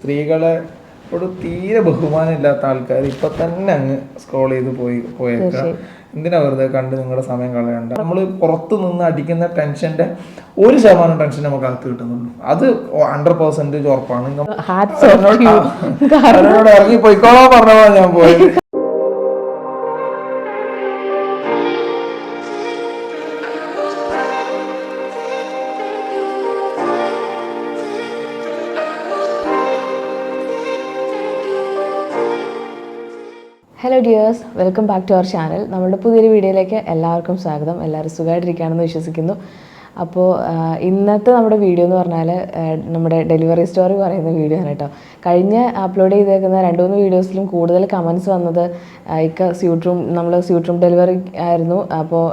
സ്ത്രീകളെ ഒരു തീരെ ബഹുമാനമില്ലാത്ത ആൾക്കാർ ഇപ്പൊ തന്നെ അങ്ങ് സ്ക്രോൾ ചെയ്ത് പോയേക്കാം. എന്തിനാ വെറുതെ കണ്ട് നിങ്ങളുടെ സമയം കളയണ്ട. നമ്മൾ പുറത്തു നിന്ന് അടിക്കുന്ന ടെൻഷന്റെ 1% ടെൻഷൻ നമുക്ക് അകത്ത് കിട്ടുന്നുള്ളൂ. അത് 100% ഉറപ്പാണ്. അവരോട് ഇറങ്ങി പോയിക്കോളാ പറഞ്ഞോ ഞാൻ പോയത്. Hello dears, welcome back to our channel. നമ്മുടെ പുതിയൊരു വീഡിയോയിലേക്ക് എല്ലാവർക്കും സ്വാഗതം. എല്ലാവരും സുഖമായിട്ടിരിക്കുകയാണെന്ന് വിശ്വസിക്കുന്നു. അപ്പോൾ ഇന്നത്തെ നമ്മുടെ വീഡിയോ എന്ന് പറഞ്ഞാൽ നമ്മുടെ ഡെലിവറി സ്റ്റോറി പറയുന്ന വീഡിയോ ആണ് കേട്ടോ. കഴിഞ്ഞ അപ്ലോഡ് ചെയ്തേക്കുന്ന 2-3 വീഡിയോസിലും കൂടുതൽ കമൻറ്റ്സ് വന്നത് നമ്മൾ സ്യൂട്ട് റൂം ഡെലിവറി ആയിരുന്നു. അപ്പോൾ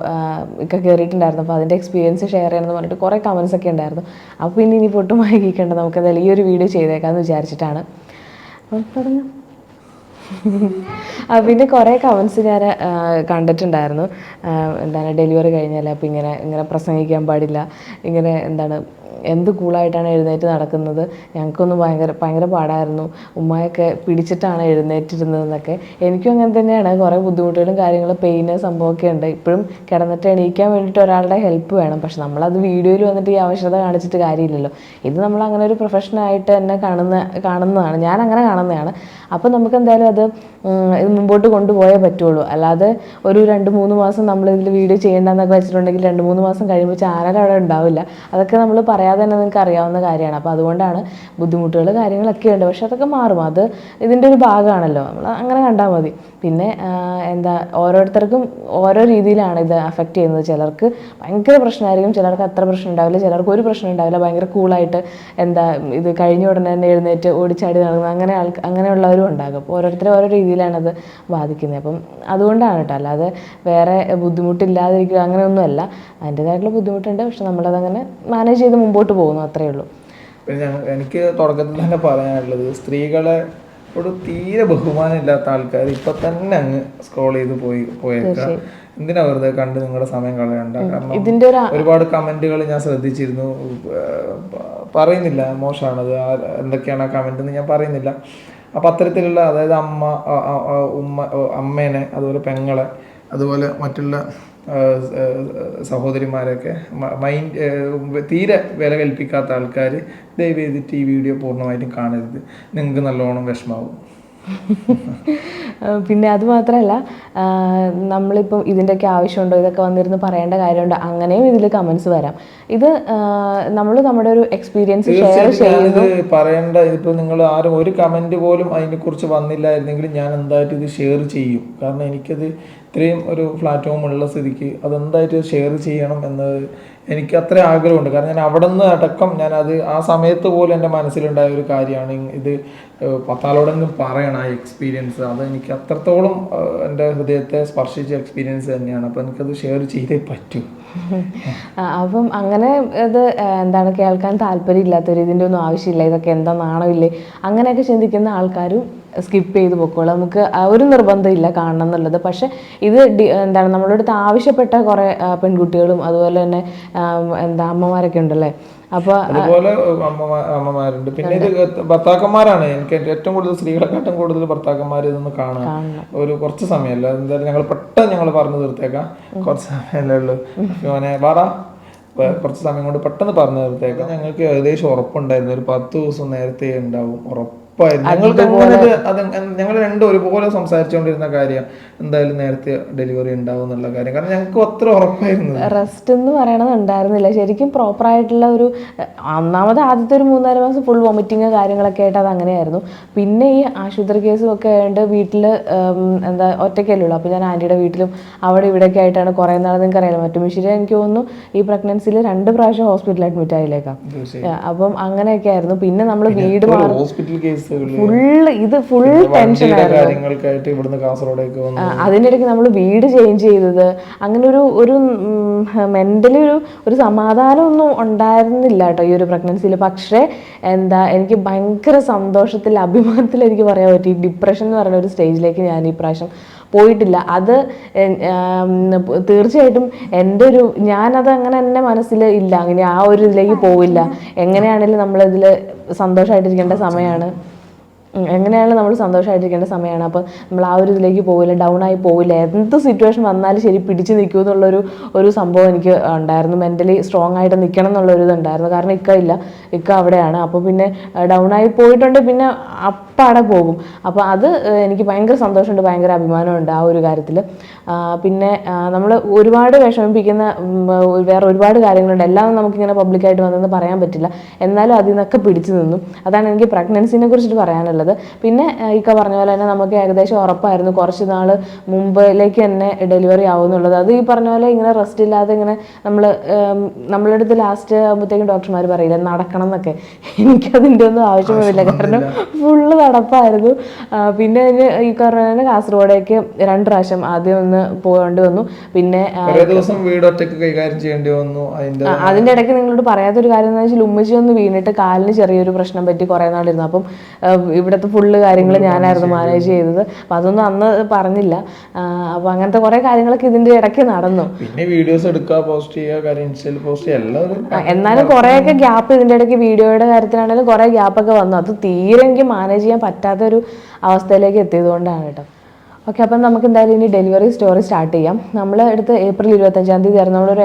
കയറിയിട്ടുണ്ടായിരുന്നു. അപ്പോൾ അതിൻ്റെ എക്സ്പീരിയൻസ് ഷെയർ ചെയ്യണമെന്ന് പറഞ്ഞിട്ട് കുറേ കമൻറ്റ്സ് ഒക്കെ ഉണ്ടായിരുന്നു. അപ്പോൾ ഇനി പൊട്ടും വാങ്ങിക്കേണ്ട, നമുക്കതായാലും ഈ ഒരു വീഡിയോ ചെയ്തേക്കാമെന്ന് വിചാരിച്ചിട്ടാണ്. അപ്പം പറഞ്ഞു. പിന്നെ കുറേ കമൻസ് ഞാൻ കണ്ടിട്ടുണ്ടായിരുന്നു. എന്താണ് ഡെലിവറി കഴിഞ്ഞാൽ അപ്പോൾ ഇങ്ങനെ പ്രസംഗിക്കാൻ പാടില്ല, എന്ത് കൂളായിട്ടാണ് എഴുന്നേറ്റ് നടക്കുന്നത്, ഞങ്ങൾക്കൊന്നും ഭയങ്കര പാടായിരുന്നു, ഉമ്മയൊക്കെ പിടിച്ചിട്ടാണ് എഴുന്നേറ്റിരുന്നതെന്നൊക്കെ. എനിക്കും അങ്ങനെ തന്നെയാണ്. കുറേ ബുദ്ധിമുട്ടുകളും കാര്യങ്ങളും പെയിന് സംഭവമൊക്കെ ഉണ്ട്. ഇപ്പോഴും കിടന്നിട്ട് എണീക്കാൻ വേണ്ടിയിട്ട് ഒരാളുടെ ഹെൽപ്പ് വേണം. പക്ഷെ നമ്മളത് വീഡിയോയിൽ വന്നിട്ട് ഈ ആവശ്യകത കാണിച്ചിട്ട് കാര്യമില്ലല്ലോ. ഇത് നമ്മൾ അങ്ങനെ ഒരു പ്രൊഫഷനായിട്ട് തന്നെ കാണുന്നതാണ്. ഞാൻ അങ്ങനെ കാണുന്നതാണ്. അപ്പോൾ നമുക്ക് എന്തായാലും അത് ഇത് മുമ്പോട്ട് കൊണ്ടുപോയേ പറ്റുള്ളൂ. അല്ലാതെ ഒരു 2-3 മാസം നമ്മളിതിൽ വീഡിയോ ചെയ്യേണ്ടെന്നൊക്കെ വെച്ചിട്ടുണ്ടെങ്കിൽ 2-3 മാസം കഴിയുമ്പോൾ ചാനൽ അവിടെ ഉണ്ടാവില്ല. അതൊക്കെ നമ്മൾ പറയാതെ തന്നെ നിങ്ങൾക്ക് അറിയാവുന്ന കാര്യമാണ്. അപ്പോൾ അതുകൊണ്ടാണ് ബുദ്ധിമുട്ടുകൾ കാര്യങ്ങളൊക്കെ ഉണ്ട്. പക്ഷെ അതൊക്കെ മാറും. അത് ഇതിൻ്റെ ഒരു ഭാഗമാണല്ലോ. നമ്മൾ അങ്ങനെ കണ്ടാൽ മതി. പിന്നെ ഓരോരുത്തർക്കും ഓരോ രീതിയിലാണ് ഇത് അഫക്റ്റ് ചെയ്യുന്നത്. ചിലർക്ക് ഭയങ്കര പ്രശ്നമായിരിക്കും, ചിലർക്ക് അത്ര പ്രശ്നം ഉണ്ടാവില്ല, ചിലർക്ക് ഒരു പ്രശ്നം ഉണ്ടാവില്ല. ഭയങ്കര കൂളായിട്ട് ഇത് കഴിഞ്ഞ ഉടനെ തന്നെ എഴുന്നേറ്റ് ഓടിച്ചാടി നടക്കുന്നത് അങ്ങനെയുള്ളവരും ഉണ്ടാകും. അപ്പോൾ ഓരോരുത്തരും ഓരോ രീതിയിലാണത് ബാധിക്കുന്നത്. അപ്പം അതുകൊണ്ടാണ് കേട്ടോ. അല്ലാതെ വേറെ ബുദ്ധിമുട്ടില്ലാതിരിക്കുക അങ്ങനെയൊന്നുമല്ല. അതിൻ്റേതായിട്ടുള്ള ബുദ്ധിമുട്ടുണ്ട്. പക്ഷെ നമ്മളതങ്ങനെ മാനേജ് ചെയ്ത് മുമ്പോട്ട് പോകുന്നു, അത്രയേ ഉള്ളൂ. പിന്നെ എനിക്ക് തുടക്കത്തിൽ തന്നെ പറയാനുള്ളത്, സ്ത്രീകളെ ഒരു തീരെ ബഹുമാനമില്ലാത്ത ആൾക്കാർ ഇപ്പൊ തന്നെ അങ്ങ് സ്ക്രോൾ ചെയ്ത് പോയേക്കാം. എന്തിനാ വെറുതെ കണ്ട് നിങ്ങളുടെ സമയം കളയണ്ട. കാരണം ഒരുപാട് കമന്റുകൾ ഞാൻ ശ്രദ്ധിച്ചിരുന്നു. പറയുന്നില്ല, മോശമാണത്, എന്തൊക്കെയാണ് ആ കമന്റ് എന്ന് ഞാൻ പറയുന്നില്ല. അപ്പം അത്തരത്തിലുള്ള, അതായത് അമ്മേനെ, അതുപോലെ പെങ്ങളെ, അതുപോലെ മറ്റുള്ള സഹോദരിമാരൊക്കെ തീരെ വില കൽപ്പിക്കാത്ത ആൾക്കാർ ദയവ് ചെയ്തിട്ട് ഈ വീഡിയോ പൂർണ്ണമായിട്ടും കാണരുത്. നിങ്ങൾക്ക് നല്ലോണം വിഷമാവും. പിന്നെ അതുമാത്രമല്ല, നമ്മളിപ്പം ഇതിൻ്റെയൊക്കെ ആവശ്യമുണ്ടോ, ഇതൊക്കെ വന്നിരുന്ന് പറയേണ്ട കാര്യമുണ്ടോ, അങ്ങനെയും ഇതിൽ കമൻസ് വരാം. ഇത് നമ്മൾ നമ്മുടെ ഒരു എക്സ്പീരിയൻസ് ഷെയർ ചെയ്യുന്നത് പറയേണ്ട. ഇതിപ്പോൾ നിങ്ങൾ ആരും ഒരു കമൻറ്റ് പോലും അതിനെക്കുറിച്ച് വന്നില്ലായിരുന്നെങ്കിൽ ഞാൻ എന്തായിട്ട് ഇത് ഷെയർ ചെയ്യും. കാരണം എനിക്കത് ഇത്രയും ഒരു പ്ലാറ്റ്ഫോം ഉള്ള സ്ഥിതിക്ക് അതെന്തായിട്ട് ഷെയർ ചെയ്യണം എന്നത് എനിക്ക് അത്ര ആഗ്രഹമുണ്ട്. കാരണം ഞാൻ അവിടെ നിന്ന് അടക്കം ഞാനത് ആ സമയത്ത് പോലും എൻ്റെ മനസ്സിലുണ്ടായ ഒരു കാര്യമാണ്. ഇത് 10 ആളോടെങ്കിലും പറയണം ആ എക്സ്പീരിയൻസ്. അത് എനിക്ക് അത്രത്തോളം എൻ്റെ ഹൃദയത്തെ സ്പർശിച്ച എക്സ്പീരിയൻസ് തന്നെയാണ്. അപ്പോൾ എനിക്കത് ഷെയർ ചെയ്തേ പറ്റൂ. അപ്പം അങ്ങനെ ഇത് കേൾക്കാൻ താല്പര്യമില്ലാത്തവർ, ഇതിൻ്റെ ഒന്നും ആവശ്യമില്ല, ഇതൊക്കെ എന്താ നാണമില്ലേ, അങ്ങനെയൊക്കെ ചിന്തിക്കുന്ന ആൾക്കാരും സ്കിപ്പ് ചെയ്ത് പൊക്കോളൂ. നമുക്ക് ഒരു നിർബന്ധമില്ല കാണണം എന്നുള്ളത്. പക്ഷെ ഇത് നമ്മളുടെ അടുത്ത് ആവശ്യപ്പെട്ട കുറേ പെൺകുട്ടികളും അതുപോലെ തന്നെ അമ്മമാരൊക്കെ ഉണ്ടല്ലേ. അപ്പോൾ അതുപോലെ അമ്മമാരുണ്ട്. പിന്നെ ഇത് ഭർത്താക്കന്മാരാണ്. എനിക്ക് ഏറ്റവും കൂടുതൽ, സ്ത്രീകളെക്കാട്ടും കൂടുതൽ ഭർത്താക്കന്മാർ ഇതൊന്ന് കാണാം. കുറച്ച് സമയമല്ല, എന്തായാലും ഞങ്ങൾ പെട്ടെന്ന് പറഞ്ഞു തീർത്തേക്കാം. കുറച്ച് സമയമല്ലേ ഉള്ളൂ. കുറച്ച് സമയം കൊണ്ട് പെട്ടെന്ന് പറഞ്ഞു തീർത്തേക്കാം. ഞങ്ങൾക്ക് ഏകദേശം ഉറപ്പുണ്ടായിരുന്നു ഒരു 10 ദിവസം നേരത്തെ ഉണ്ടാവും, ഉറപ്പായിരുന്നു. ഞങ്ങൾ രണ്ടും ഒരുപോലെ സംസാരിച്ചുകൊണ്ടിരുന്ന കാര്യം എന്തായാലും നേരത്തെ ഡെലിവറി ഉണ്ടാവും എന്നുള്ള കാര്യം. കാരണം ഞങ്ങൾക്ക് അത്ര ഉറപ്പായിരുന്നു. റെസ്റ്റ് എന്ന് പറയണത് ഉണ്ടായിരുന്നില്ല ശരിക്കും. പ്രോപ്പറായിട്ടുള്ള ഒരു ആദ്യത്തെ ഒരു 3-4 മാസം ഫുൾ വോമിറ്റിങ് കാര്യങ്ങളൊക്കെ ആയിട്ട് അത് അങ്ങനെയായിരുന്നു. പിന്നെ ഈ ആശുപത്രി കേസും ഒക്കെ ആയതുകൊണ്ട് വീട്ടിൽ ഒറ്റയ്ക്കല്ലേ ഉള്ളൂ. അപ്പോൾ ഞാൻ ആൻറ്റിയുടെ വീട്ടിലും അവിടെ ഇവിടെയൊക്കെ ആയിട്ടാണ് കുറേ നാൾ. നിങ്ങൾക്ക് അറിയാലോ, മറ്റുമിശ്ശേരി എനിക്ക് തോന്നുന്നു ഈ പ്രഗ്നൻസിയിൽ 2 പ്രാവശ്യം ഹോസ്പിറ്റലിൽ അഡ്മിറ്റ് ആയില്ലേക്കാം. അപ്പം അങ്ങനെയൊക്കെ ആയിരുന്നു. പിന്നെ നമ്മൾ വീട് ഹോസ്പിറ്റൽ കേസ് ഫുൾ ടെൻഷൻ ആയിരുന്നു. അതിൻ്റെ ഇടയ്ക്ക് നമ്മൾ വീട് ചേഞ്ച് ചെയ്തത്, അങ്ങനെ ഒരു മെന്റലി ഒരു സമാധാനമൊന്നും ഉണ്ടായിരുന്നില്ല കേട്ടോ ഈ ഒരു പ്രഗ്നൻസിയിൽ. പക്ഷേ എനിക്ക് ഭയങ്കര സന്തോഷത്തിൽ, അഭിമാനത്തിൽ എനിക്ക് പറയാൻ പറ്റി. ഡിപ്രഷൻ എന്ന് പറയുന്ന ഒരു സ്റ്റേജിലേക്ക് ഞാൻ ഈ പ്രാവശ്യം പോയിട്ടില്ല. അത് തീർച്ചയായിട്ടും ഞാനത് അങ്ങനെ എൻ്റെ മനസ്സിൽ ഇല്ല, അങ്ങനെ ആ ഒരു ഇതിലേക്ക് പോവില്ല. എങ്ങനെയാണെങ്കിലും നമ്മളിതിൽ സന്തോഷമായിട്ടിരിക്കേണ്ട സമയമാണ്. എങ്ങനെയാണെങ്കിലും നമ്മൾ സന്തോഷമായിട്ടിരിക്കേണ്ട സമയമാണ്. അപ്പോൾ നമ്മൾ ആ ഒരു ഇതിലേക്ക് പോവില്ല, ഡൗൺ ആയി പോവില്ല. എന്ത് സിറ്റുവേഷൻ വന്നാലും ശരി പിടിച്ച് നിൽക്കൂ ഒരു സംഭവം എനിക്ക് ഉണ്ടായിരുന്നു. മെൻ്റലി സ്ട്രോങ് ആയിട്ട് നിൽക്കണം എന്നുള്ളൊരു ഇതുണ്ടായിരുന്നു. കാരണം ഇക്ക അവിടെയാണ്. അപ്പോൾ പിന്നെ ഡൗൺ ആയി പോയിട്ടുണ്ട്, പിന്നെ അപ്പാടെ പോകും. അപ്പോൾ അത് എനിക്ക് ഭയങ്കര സന്തോഷമുണ്ട്, ഭയങ്കര അഭിമാനമുണ്ട് ആ ഒരു കാര്യത്തിൽ. പിന്നെ നമ്മൾ ഒരുപാട് വിഷമിപ്പിക്കുന്ന വേറെ ഒരുപാട് കാര്യങ്ങളുണ്ട്. എല്ലാം നമുക്കിങ്ങനെ പബ്ലിക്കായിട്ട് വന്നെന്ന് പറയാൻ പറ്റില്ല. എന്നാലും അതിൽ നിന്നൊക്കെ പിടിച്ചു നിന്നു. അതാണ് എനിക്ക് പ്രഗ്നൻസിനെ കുറിച്ചിട്ട് പറയാനുള്ളത്. പിന്നെ ഇക്ക പറഞ്ഞ പോലെ തന്നെ നമുക്ക് ഏകദേശം ഉറപ്പായിരുന്നു കുറച്ച് നാൾ മുമ്പിലേക്ക് തന്നെ ഡെലിവറി ആവുമെന്നുള്ളത്. അത് ഈ പറഞ്ഞ പോലെ ഇങ്ങനെ റെസ്റ്റ് ഇല്ലാതെ ഇങ്ങനെ നമ്മളുടെ അടുത്ത് ലാസ്റ്റ് ആകുമ്പോഴത്തേക്കും ഡോക്ടർമാർ പറയില്ല നടക്കണം എന്നൊക്കെ. എനിക്കതിൻ്റെ ഒന്നും ആവശ്യമില്ല, കാരണം ഫുള്ള് നടപ്പായിരുന്നു. പിന്നെ അതിന് ഈ പറഞ്ഞ തന്നെ കാസർഗോഡേക്ക് 2 പ്രാവശ്യം ആദ്യം ഒന്ന് പോകേണ്ടി വന്നു. പിന്നെ ദിവസം വീട് ഒറ്റയ്ക്ക് കൈകാര്യം ചെയ്യേണ്ടി വന്നു. അതിൻ്റെ ഇടയ്ക്ക് നിങ്ങളോട് പറയാത്തൊരു കാര്യം എന്ന് വെച്ചാൽ ഉമ്മച്ചി ഒന്ന് വീണിട്ട് കാലിന് ചെറിയൊരു പ്രശ്നം പറ്റി കുറേ നാളിരുന്നു. അപ്പം ഇവിടുത്തെ ഫുള്ള് കാര്യങ്ങൾ ഞാനായിരുന്നു മാനേജ് ചെയ്തത്. അപ്പം അതൊന്നും അന്ന് പറഞ്ഞില്ല. അപ്പം അങ്ങനത്തെ കുറേ കാര്യങ്ങളൊക്കെ ഇതിൻ്റെ ഇടയ്ക്ക് നടന്നു. പിന്നെ വീഡിയോസ് എടുക്കുക, പോസ്റ്റ് ചെയ്യുക, ഇൻസ്റ്റയിൽ പോസ്റ്റ് ചെയ്യുക, എല്ലാവരും. എന്നാലും കുറേയൊക്കെ ഗ്യാപ്പ് ഇതിൻ്റെ ഇടയ്ക്ക് വീഡിയോയുടെ കാര്യത്തിലാണെങ്കിലും കുറേ ഗ്യാപ്പൊക്കെ വന്നു. അത് തീരെ എനിക്ക് മാനേജ് ചെയ്യാൻ പറ്റാത്തൊരു അവസ്ഥയിലേക്ക് എത്തിയത് കൊണ്ടാണ് കേട്ടോ. ഓക്കെ, അപ്പം നമുക്ക് എന്തായാലും ഇനി ഡെലിവറി സ്റ്റോറി സ്റ്റാർട്ട് ചെയ്യാം. നമ്മൾ എടുത്ത് ഏപ്രിൽ 25-ാം തീയതി ആയിരുന്നു. നമ്മളൊരു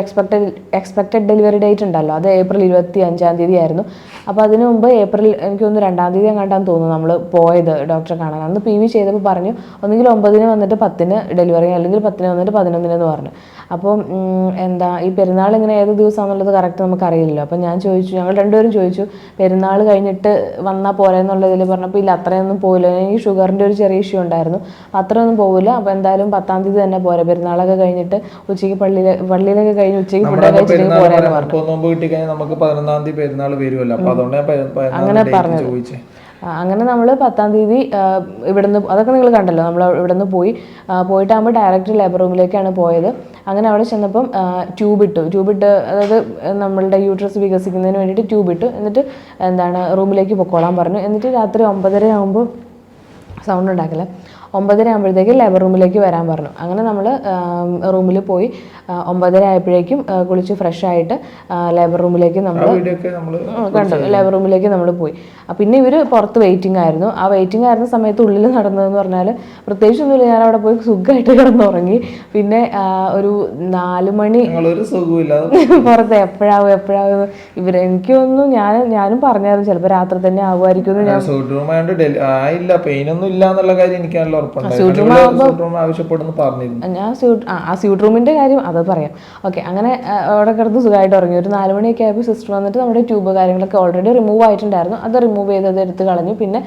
എക്സ്പെക്റ്റഡ് ഡെലിവറി ഡേറ്റ് ഉണ്ടല്ലോ, അത് ഏപ്രിൽ 25-ാം തീയതി ആയിരുന്നു. അപ്പോൾ അതിന് മുമ്പ് ഏപ്രിൽ എനിക്കൊന്ന് 2-ാം തീയതി എങ്ങാണ്ടാന്ന് തോന്നുന്നു നമ്മൾ പോയത് ഡോക്ടറെ കാണാൻ. അന്ന് PV ചെയ്തപ്പോൾ പറഞ്ഞു ഒന്നുകിൽ 9-ന് വന്നിട്ട് 10-ന് ഡെലിവറി, അല്ലെങ്കിൽ 10-ന് വന്നിട്ട് 11-ന് പറഞ്ഞു. അപ്പം ഈ പെരുന്നാൾ ഇങ്ങനെ ഏത് ദിവസമാണെന്നുള്ളത് കറക്റ്റ് നമുക്കറിയില്ലല്ലോ. അപ്പം ഞങ്ങൾ രണ്ടുപേരും ചോദിച്ചു പെരുന്നാൾ കഴിഞ്ഞിട്ട് വന്നാൽ പോരെ എന്നുള്ളതിൽ പറഞ്ഞപ്പോൾ ഇല്ല, അത്രയൊന്നും പോയില്ല. എനിക്ക് ഷുഗറിൻ്റെ ഒരു ചെറിയ ഇഷ്യൂ ഉണ്ടായിരുന്നു, അത്രയൊന്നും പോവില്ല. അപ്പോൾ എന്തായാലും 10-ാം തീയതി തന്നെ പോരെ, പെരുന്നാളൊക്കെ കഴിഞ്ഞിട്ട് ഉച്ചയ്ക്ക് പള്ളിയിലൊക്കെ കഴിഞ്ഞ് ഉച്ചയ്ക്ക് ഫുഡ് കഴിച്ചിട്ട് പോരാന്ന് പറഞ്ഞു. നമുക്ക് 11-ാം തീയതി പെരുന്നാൾ വരുമല്ലോ, അങ്ങനെ പറഞ്ഞത്. അങ്ങനെ നമ്മൾ 10-ാം തീയതി ഇവിടുന്ന്, അതൊക്കെ നിങ്ങൾ കണ്ടല്ലോ, നമ്മൾ ഇവിടുന്ന് പോയിട്ടാകുമ്പോൾ ഡയറക്റ്റ് ലേബർ റൂമിലേക്കാണ് പോയത്. അങ്ങനെ അവിടെ ചെന്നപ്പം ട്യൂബ് ഇട്ട് അതായത് നമ്മളുടെ യൂട്രസ് വികസിക്കുന്നതിന് വേണ്ടിയിട്ട് ട്യൂബ് ഇട്ടു. എന്നിട്ട് റൂമിലേക്ക് പൊക്കോളാൻ പറഞ്ഞു. എന്നിട്ട് രാത്രി 9:30 ആകുമ്പോൾ സൗണ്ട് ഉണ്ടാക്കില്ല, 9:30 ആകുമ്പോഴത്തേക്ക് ലേബർ റൂമിലേക്ക് വരാൻ പറഞ്ഞു. അങ്ങനെ നമ്മൾ റൂമിൽ പോയി 9:30 ആയപ്പോഴേക്കും കുളിച്ച് ഫ്രഷ് ആയിട്ട് ലേബർ റൂമിലേക്ക് നമ്മൾ കണ്ടു. ലേബർ റൂമിലേക്ക് നമ്മൾ പോയി. പിന്നെ ഇവർ പുറത്ത് വെയിറ്റിംഗ് ആയിരുന്നു. ആ വെയിറ്റിംഗ് ആയിരുന്ന സമയത്ത് ഉള്ളിൽ നടന്നതെന്ന് പറഞ്ഞാൽ പ്രത്യേകിച്ചൊന്നുമില്ല. ഞാൻ അവിടെ പോയി സുഖമായിട്ട് കിടന്നുറങ്ങി. പിന്നെ ഒരു 4 മണി പുറത്ത് എപ്പോഴാവും എനിക്കൊന്നും ഞാനും പറഞ്ഞായിരുന്നു ചിലപ്പോൾ രാത്രി തന്നെ ആകുമായിരിക്കും. ഞാൻ സ്യൂട്ട് റൂമിന്റെ കാര്യം അത് പറയാം. ഓക്കെ, അങ്ങനെ അവിടെ കിടന്ന് സുഖമായിട്ട് ഉറങ്ങി. ഒരു 4 മണിയൊക്കെ ആയപ്പോൾ സിസ്റ്റർ വന്നിട്ട് നമ്മുടെ ട്യൂബ് കാര്യങ്ങളൊക്കെ ഓൾറെഡി റിമൂവ് ആയിട്ടുണ്ടായിരുന്നു, അത് റിമൂവ് ചെയ്തത് എടുത്ത് കളഞ്ഞു. പിന്നെ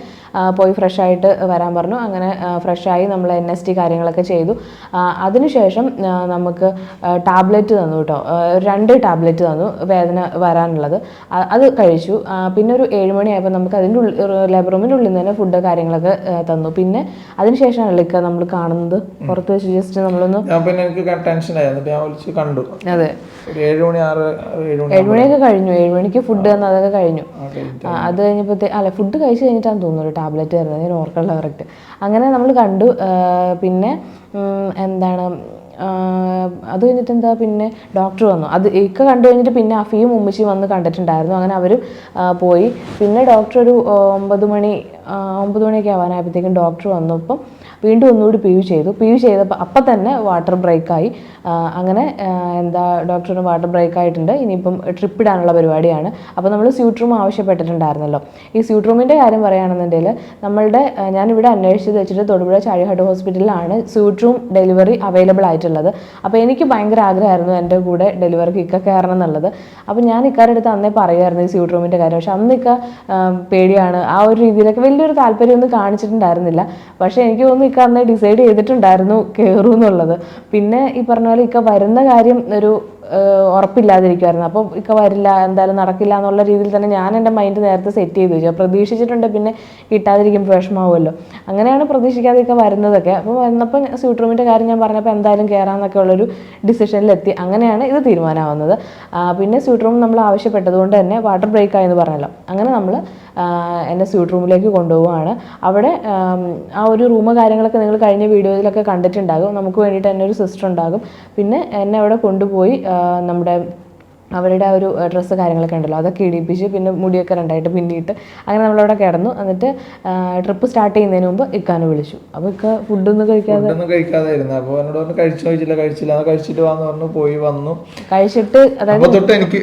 പോയി ഫ്രഷ് ആയിട്ട് വരാൻ പറഞ്ഞു. അങ്ങനെ ഫ്രഷായി നമ്മൾ NST കാര്യങ്ങളൊക്കെ ചെയ്തു. അതിനുശേഷം നമുക്ക് ടാബ്ലറ്റ് തന്നു കേട്ടോ, 2 ടാബ്ലറ്റ് തന്നു വേദന വരാനുള്ളത്. അത് കഴിച്ചു. പിന്നെ ഒരു 7 മണിയായപ്പോൾ നമുക്ക് അതിൻ്റെ ലേബർ റൂമിൻ്റെ ഉള്ളിൽ നിന്ന് തന്നെ ഫുഡ് കാര്യങ്ങളൊക്കെ തന്നു. പിന്നെ അതിനുശേഷമാണല്ലോ നമ്മൾ കാണുന്നത്. പുറത്ത് വെച്ച് ജസ്റ്റ് നമ്മളൊന്ന് അതെ 7 മണിയൊക്കെ കഴിഞ്ഞു. 7 മണിക്ക് ഫുഡ് തന്നു, അതൊക്കെ കഴിഞ്ഞു. അത് കഴിഞ്ഞപ്പോഴത്തെ ഫുഡ് കഴിച്ച് കഴിഞ്ഞിട്ടാണ് തോന്നുന്നു ടാബ്ലറ്റ് തരുന്നത്, ഞാൻ ഓർക്കണില്ല കറക്റ്റ്. അങ്ങനെ നമ്മൾ കണ്ടു. പിന്നെ അത് കഴിഞ്ഞിട്ട് പിന്നെ ഡോക്ടർ വന്നു. അത് ഇക്ക കണ്ടു കഴിഞ്ഞിട്ട് പിന്നെ അഫിയും ഉമ്മച്ചിയും വന്ന് കണ്ടിട്ടുണ്ടായിരുന്നു. അങ്ങനെ അവർ പോയി. പിന്നെ ഡോക്ടർ ഒരു 9 മണിയൊക്കെ ആവാനായപ്പോഴത്തേക്കും ഡോക്ടർ വന്നു. അപ്പം വീണ്ടും ഒന്നുകൂടി PV ചെയ്തപ്പോൾ അപ്പം തന്നെ വാട്ടർ ബ്രേക്കായി. അങ്ങനെ ഡോക്ടറിന് വാട്ടർ ബ്രേക്ക് ആയിട്ടുണ്ട്, ഇനിയിപ്പം ട്രിപ്പ് ഇടാനുള്ള പരിപാടിയാണ്. അപ്പോൾ നമ്മൾ സ്യൂട്ട് റൂം ആവശ്യപ്പെട്ടിട്ടുണ്ടായിരുന്നല്ലോ. ഈ സ്യൂട്ട് റൂമിൻ്റെ കാര്യം പറയുകയാണെന്നുണ്ടെങ്കിൽ ഞാനിവിടെ അന്വേഷിച്ച് വെച്ചിട്ട് തൊടുപുഴ ചാഴികാട് ഹോസ്പിറ്റലിലാണ് സ്യൂട്ട് റൂം ഡെലിവറി അവൈലബിൾ ആയിട്ടുള്ളത്. അപ്പോൾ എനിക്ക് ഭയങ്കര ആഗ്രഹമായിരുന്നു എൻ്റെ കൂടെ ഡെലിവറിക്ക് ഇക്ക കയറണം എന്നുള്ളത്. അപ്പോൾ ഞാൻ ഇക്കാരുടെ അടുത്ത് അന്നേ പറയുമായിരുന്നു ഈ സ്യൂട്ട് റൂമിൻ്റെ കാര്യം. പക്ഷെ അന്ന് ഇക്ക പേടിയാണ്, ആ ഒരു രീതിയിലൊക്കെ വലിയൊരു താല്പര്യമൊന്നും കാണിച്ചിട്ടുണ്ടായിരുന്നില്ല. പക്ഷേ എനിക്ക് തോന്നുന്നു ഇക്ക അന്ന് ഡിസൈഡ് ചെയ്തിട്ടുണ്ടായിരുന്നു കയറും എന്നുള്ളത്. പിന്നെ ഈ പറഞ്ഞ പോലെ ഇക്ക വരുന്ന കാര്യം ഒരു ഉറപ്പില്ലാതിരിക്കുമായിരുന്നു. അപ്പോൾ ഇക്ക വരില്ല, എന്തായാലും നടക്കില്ല എന്നുള്ള രീതിയിൽ തന്നെ ഞാൻ എൻ്റെ മൈൻഡ് നേരത്തെ സെറ്റ് ചെയ്ത് വെച്ചു. പ്രതീക്ഷിച്ചിട്ടുണ്ട്, പിന്നെ കിട്ടാതിരിക്കുമ്പോൾ വിഷമാവുമല്ലോ. അങ്ങനെയാണ് പ്രതീക്ഷിക്കാതെ ഇക്ക വരുന്നതൊക്കെ. അപ്പോൾ വന്നപ്പോൾ സ്യൂട്ട് റൂമിൻ്റെ കാര്യം ഞാൻ പറഞ്ഞപ്പോൾ എന്തായാലും കയറാമെന്നൊക്കെ ഉള്ളൊരു ഡിസിഷനിലെത്തി. അങ്ങനെയാണ് ഇത് തീരുമാനമാവുന്നത്. പിന്നെ സ്യൂട്ട് റൂം നമ്മൾ ആവശ്യപ്പെട്ടതുകൊണ്ട് തന്നെ വാട്ടർ ബ്രേക്ക് ആയെന്ന് പറഞ്ഞല്ലോ. അങ്ങനെ നമ്മൾ എന്നെ സ്യൂട്ട് റൂമിലേക്ക് കൊണ്ടുപോവുകയാണ്. അവിടെ ആ ഒരു റൂം കാര്യങ്ങളൊക്കെ നിങ്ങൾ കഴിഞ്ഞ വീഡിയോയിലൊക്കെ കണ്ടിട്ടുണ്ടാകും. നമുക്ക് വേണ്ടിയിട്ട് തന്നെ ഒരു സിസ്റ്റർ ഉണ്ടാകും. പിന്നെ എന്നെ അവിടെ കൊണ്ടുപോയി നമ്മുടെ അവരുടെ ആ ഒരു ഡ്രസ്സ് കാര്യങ്ങളൊക്കെ ഉണ്ടല്ലോ അതൊക്കെ ഇടിപ്പിച്ച് പിന്നെ മുടിയൊക്കെ രണ്ടായിട്ട് പിന്നിയിട്ട് അങ്ങനെ നമ്മളവിടെ കിടന്നു. എന്നിട്ട് ട്രിപ്പ് സ്റ്റാർട്ട് ചെയ്യുന്നതിന് മുമ്പ് ഇക്കാനെ വിളിച്ചു. അപ്പോൾ ഇക്ക ഫുഡൊന്നും കഴിക്കാതായിരുന്നു. അപ്പോൾ എന്നോട് പറഞ്ഞു കഴിച്ചില്ല അത് കഴിച്ചിട്ട് വന്ന് പറഞ്ഞു. പോയി വന്നു കഴിച്ചിട്ട്, അതായത് എനിക്ക്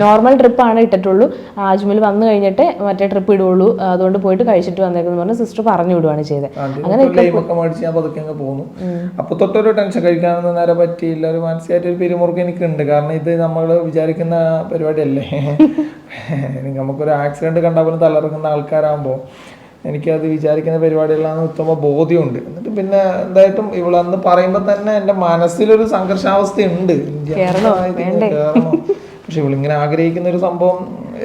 നോർമൽ ട്രിപ്പാണ് ഇട്ടിട്ടുള്ളൂ, അജ്മൽ വന്നു കഴിഞ്ഞിട്ട് മറ്റേ ട്രിപ്പ് ഇടുള്ളൂ, അതുകൊണ്ട് പോയിട്ട് കഴിച്ചിട്ട് വന്നേക്കെന്ന് പറഞ്ഞ് സിസ്റ്റർ പറഞ്ഞു വിടുവാണ് ചെയ്തത്. അങ്ങനെ മേടിച്ച് ഞാൻ പതുക്കെ അങ്ങ് പോന്നു. അപ്പൊ തൊട്ടൊരു ടെൻഷൻ, കഴിക്കാനൊന്നും നേരെ പറ്റിയില്ല. ഒരു മാനസികമായിട്ട് ഒരു പിരിമുറുക്കം എനിക്കുണ്ട്. കാരണം ഇത് നമ്മൾ വിചാരിക്കുന്ന പരിപാടിയല്ലേ. നമുക്കൊരു ആക്സിഡന്റ് കണ്ടാൽ പോലും തലയിറങ്ങുന്ന ആൾക്കാരാകുമ്പോൾ എനിക്കത് വിചാരിക്കുന്ന പരിപാടികളാണ് ഉത്തമ ബോധ്യമുണ്ട്. എന്നിട്ട് പിന്നെ എന്തായിട്ടും ഇവളന്ന് പറയുമ്പോൾ തന്നെ എൻ്റെ മനസ്സിലൊരു സംഘർഷാവസ്ഥയുണ്ട്, കയറണോ. പക്ഷെ ഇവളിങ്ങനെ ആഗ്രഹിക്കുന്ന ഒരു സംഭവം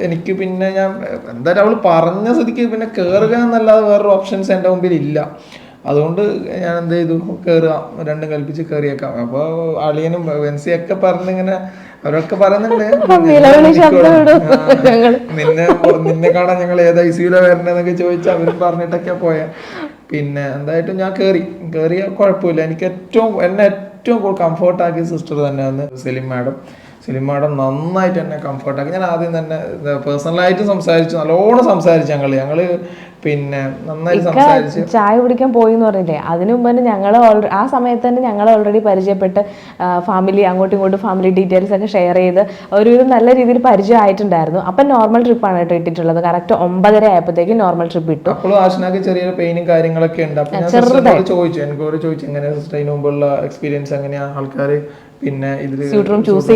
എനിക്ക് പിന്നെ ഞാൻ എന്തായാലും അവൾ പറഞ്ഞ സ്ഥിതിക്ക് പിന്നെ കയറുക എന്നല്ലാതെ വേറൊരു ഓപ്ഷൻസ് എൻ്റെ മുമ്പിൽ ഇല്ല. അതുകൊണ്ട് ഞാൻ എന്ത് ചെയ്തു, കയറുക, രണ്ടും കൽപ്പിച്ച് കയറിയേക്കാം. അപ്പോൾ അളിയനും വെൻസിയൊക്കെ പറഞ്ഞിങ്ങനെ അവരൊക്കെ പറയുന്നുണ്ട് നിന്നെ കാണാൻ ഞങ്ങൾ ഏത് ICU വരണെന്നൊക്കെ ചോദിച്ചാൽ അവരും പറഞ്ഞിട്ടൊക്കെ പോയാ. പിന്നെ എന്തായിട്ടും ഞാൻ കയറിയ കുഴപ്പമില്ല. എനിക്ക് എന്നെ ഏറ്റവും കംഫർട്ടാക്കിയ സിസ്റ്റർ തന്നെയാണ് സെലിം മാഡം നന്നായിട്ട് എന്നെ കംഫർട്ടാക്കി. ഞാൻ ആദ്യം തന്നെ പേഴ്സണലായിട്ട് നല്ലോണം സംസാരിച്ചു. ഞങ്ങള് പിന്നെ നന്നായി സംസാരിച്ച് ചായ കുടിക്കാൻ പോയി എന്ന് പറഞ്ഞില്ലേ, അതിനു മുമ്പ് തന്നെ ഞങ്ങൾ ആ സമയത്ത് തന്നെ ഞങ്ങൾ ഓൾറെഡി പരിചയപ്പെട്ട് ഫാമിലി അങ്ങോട്ടും ഇങ്ങോട്ടും ഫാമിലി ഡീറ്റെയിൽസ് ഒക്കെ ഷെയർ ചെയ്ത് ഒരു നല്ല രീതിയിൽ പരിചയം ആയിട്ടുണ്ടായിരുന്നു. അപ്പം നോർമൽ ട്രിപ്പാണ് കേട്ടോ ഇട്ടിട്ടുള്ളത്. കറക്റ്റ് 9:30 ആയപ്പോഴത്തേക്കും നോർമൽ ട്രിപ്പ് ഇട്ടു. അപ്പോൾ ആശനാക്ക് ചെറിയൊരു പെയിനും കാര്യങ്ങളൊക്കെ ഉണ്ട്. അപ്പൊ ഞാൻ ചോദിച്ചു എങ്ങനെ സിസ്റ്ററിന് മുമ്പുള്ള എക്സ്പീരിയൻസ് എങ്ങനെയാ, ആൾക്കാർ പിന്നെ ഇതിൽ ചൂസ്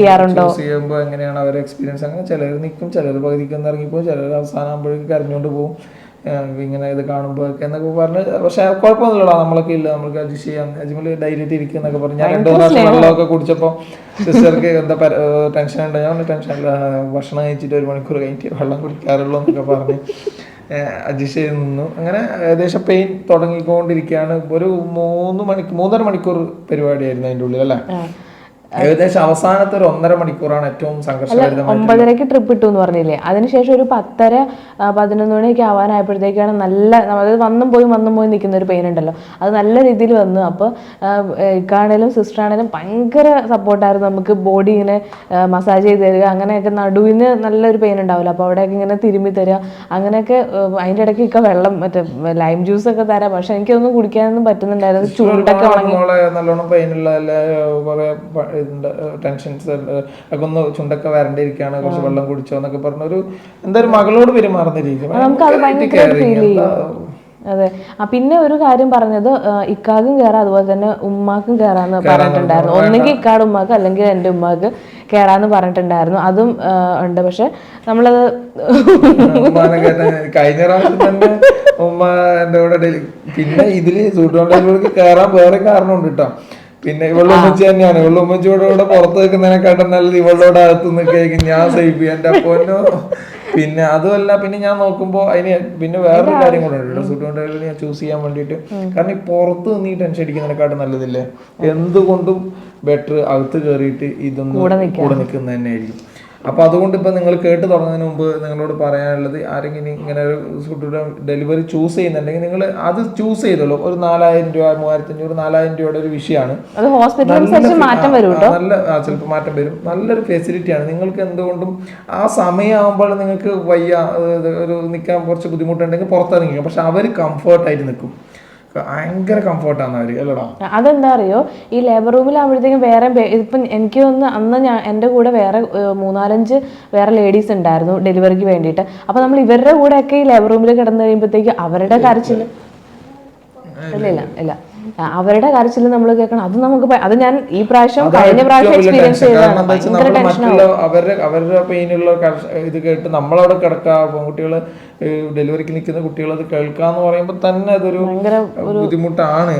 ചെയ്യുമ്പോൾ എങ്ങനെയാണ് അവരുടെ എക്സ്പീരിയൻസ്. അങ്ങനെ ചിലർ നിൽക്കും, ചിലർ പകുതിക്കൊന്ന് ഇറങ്ങിപ്പോകും, ചിലർ അവസാനം ആകുമ്പോഴേക്കും കരഞ്ഞുകൊണ്ട് പോകും ഇങ്ങനെ ഇത് കാണുമ്പോൾ എന്നൊക്കെ പറഞ്ഞ്. പക്ഷെ കുഴപ്പമൊന്നുമില്ലല്ലോ, നമ്മളൊക്കെ ഇല്ല, നമുക്ക് അഡ്ജസ്റ്റ് ചെയ്യാം, അജ്മൽ ധൈര്യത്തിൽ ഇരിക്കും എന്നൊക്കെ പറഞ്ഞു. ഞാൻ 2 പ്രാവശ്യം വെള്ളമൊക്കെ കുടിച്ചപ്പോൾ സിസ്റ്റർക്ക് എന്താ ടെൻഷൻ ഉണ്ട്. ഞാൻ ടെൻഷനില്ല, ഭക്ഷണം കഴിച്ചിട്ട് 1 മണിക്കൂർ കഴിഞ്ഞിട്ട് വെള്ളം കുടിക്കാറുള്ളൂ എന്നൊക്കെ പറഞ്ഞ് അഡ്ജസ്റ്റ് ചെയ്ത് നിന്നു. അങ്ങനെ ഏകദേശം പെയിൻ തുടങ്ങിക്കൊണ്ടിരിക്കുകയാണ്. ഒരു 3.5 മണിക്കൂർ പരിപാടിയായിരുന്നു അതിൻ്റെ ഉള്ളിൽ അല്ലേ. ഏകദേശം അവസാനത്തെ ഒരു 1.5 മണിക്കൂറാണ് ഏറ്റവും സംഘർഷഭരിതമായിട്ട്. 9:30 ട്രിപ്പ് ഇട്ടു എന്ന് പറഞ്ഞില്ലേ, അതിനുശേഷം ഒരു 10:30 11 മണിയൊക്കെ ആവാനായപ്പോഴത്തേക്കാണ് നല്ല, അതായത് വന്നും പോയി നിൽക്കുന്ന ഒരു പെയിൻ ഉണ്ടല്ലോ, അത് നല്ല രീതിയിൽ വന്നു. അപ്പോൾ ഇക്കാണേലും സിസ്റ്ററാണേലും ഭയങ്കര സപ്പോർട്ടായിരുന്നു. നമുക്ക് ബോഡി ഇങ്ങനെ മസാജ് ചെയ്ത് തരിക, അങ്ങനെയൊക്കെ നടുവിന് നല്ലൊരു പെയിൻ ഉണ്ടാവില്ല, അപ്പോൾ അവിടെയൊക്കെ ഇങ്ങനെ തിരുമ്മി തരിക, അങ്ങനെയൊക്കെ. അതിൻ്റെ ഇടയ്ക്ക് ഇക്ക വെള്ളം മറ്റേ ലൈം ജ്യൂസ് ഒക്കെ തരാം, പക്ഷെ എനിക്കൊന്നും കുടിക്കാനൊന്നും പറ്റുന്നുണ്ടായിരുന്നു. ചൂണ്ടൊക്കെ നല്ലോണം പെയിനുള്ള ടെൻഷൻസ് ഒക്കെ ഒന്ന് ചുണ്ടൊക്കെ വരണ്ടിരിക്കുകയാണ്, കുറച്ച് വെള്ളം കുടിച്ചോ എന്നൊക്കെ പറഞ്ഞൊരു എന്തായാലും മകളോട് പെരുമാറുന്ന രീതി നമുക്കത് ഭയങ്കര ഫീൽ ചെയ്യും. അതെ. പിന്നെ ഒരു കാര്യം പറഞ്ഞത്, ഇക്കാക്കും കയറാം, അതുപോലെ തന്നെ ഉമ്മാക്കും കയറാന്ന് പറഞ്ഞിട്ടുണ്ടായിരുന്നു. ഒന്നെങ്കിൽ ഇക്കാട് ഉമ്മാക്ക് അല്ലെങ്കിൽ എൻ്റെ ഉമ്മാക്ക് കയറാന്ന് പറഞ്ഞിട്ടുണ്ടായിരുന്നു. അതും ഉണ്ട്. പക്ഷെ നമ്മളത് കഴിഞ്ഞ പ്രാവശ്യം തന്നെ ഉമ്മ എൻ്റെ കൂടെ പിന്നെ ഇതില് സൂട്ടോണ്ടയിലേക്ക് കയറാൻ വേറെ കാരണമുണ്ട് കേട്ടോ. പിന്നെ ഇവളുടെ ഉമ്മച്ചി തന്നെയാണ്, ഇവളുടെ ഉമ്മച്ചിയോടെ പുറത്ത് നിൽക്കുന്നതിനെക്കാട്ടും നല്ലത് ഇവളോട് അകത്ത് നിൽക്കുകയായിരിക്കും. ഞാൻ സേഫ് ചെയ്യാം എൻ്റെ അപ്പോനോ. പിന്നെ അതുമല്ല, പിന്നെ ഞാൻ നോക്കുമ്പോൾ അതിന് പിന്നെ വേറൊരു കാര്യം കൂടെ ഉണ്ട്. സൂട്ടുകൊണ്ടായാലും ഞാൻ ചൂസ് ചെയ്യാൻ വേണ്ടിയിട്ട്. കാരണം ഈ പുറത്ത് നിന്ന് ഈ ടെൻഷൻ അടിക്കുന്നതിനെക്കാട്ടും നല്ലതില്ലേ, എന്തുകൊണ്ടും ബെറ്റർ അകത്ത് കയറിയിട്ട് ഇതൊന്നും കൂടെ നിൽക്കുന്നത് തന്നെ ആയിരിക്കും. അപ്പോൾ അതുകൊണ്ട് ഇപ്പോൾ നിങ്ങൾ കേട്ട് തുടങ്ങുന്നതിന് മുമ്പ് നിങ്ങളോട് പറയാനുള്ളത്, ആരെങ്കിലും ഇങ്ങനെ ഒരു ഫുഡ് ഡെലിവറി ചൂസ് ചെയ്യുന്നുണ്ടെങ്കിൽ നിങ്ങൾ അത് ചൂസ് ചെയ്തോളൂ. ഒരു 4000 രൂപ 3500 4000 രൂപയുടെ ഒരു വിഷയമാണ്. നല്ല ചിലപ്പോൾ മാറ്റം വരും. നല്ലൊരു ഫെസിലിറ്റിയാണ്. നിങ്ങൾക്ക് എന്തുകൊണ്ടും ആ സമയമാകുമ്പോൾ നിങ്ങൾക്ക് ഒരു നിൽക്കാൻ കുറച്ച് ബുദ്ധിമുട്ടുണ്ടെങ്കിൽ പുറത്തിറങ്ങിക്കും. പക്ഷെ അവർ കംഫർട്ടായിട്ട് നിൽക്കും, ഭയങ്കര കംഫർട്ടാണ് അവർ, അല്ലടാ. അതെന്താ അറിയോ, ഈ ലേബർ റൂമിലാകുമ്പോഴത്തേക്കും വേറെ ഇപ്പം എനിക്ക് തോന്നുന്നു അന്ന് എൻ്റെ കൂടെ വേറെ 3-4 വേറെ ലേഡീസ് ഉണ്ടായിരുന്നു ഡെലിവറിക്ക് വേണ്ടിയിട്ട്. അപ്പോൾ നമ്മൾ ഇവരുടെ കൂടെ ഒക്കെ ഈ ലേബർ റൂമിൽ കിടന്നു കഴിയുമ്പോഴത്തേക്ക് അവരുടെ കരച്ചിൽ ഇല്ല അവരുടെ കരച്ചിൽ നമ്മൾ കേൾക്കണം. അത് നമുക്ക് അത് ഞാൻ ഈ പ്രാവശ്യം കഴിഞ്ഞ പ്രാവശ്യം എക്സ്പീരിയൻസ് ചെയ്തതാണ്. ഭയങ്കര ടെൻഷനാവും. അവരുടെ പെയിനുള്ള ഇത് കേട്ട് നമ്മളവിടെ കിടക്കുക, പെൺകുട്ടികൾ ഡെലിവറിക്ക് നിൽക്കുന്ന കുട്ടികൾ അത് കേൾക്കാന്ന് പറയുമ്പോൾ തന്നെ അതൊരു ബുദ്ധിമുട്ടാണ്.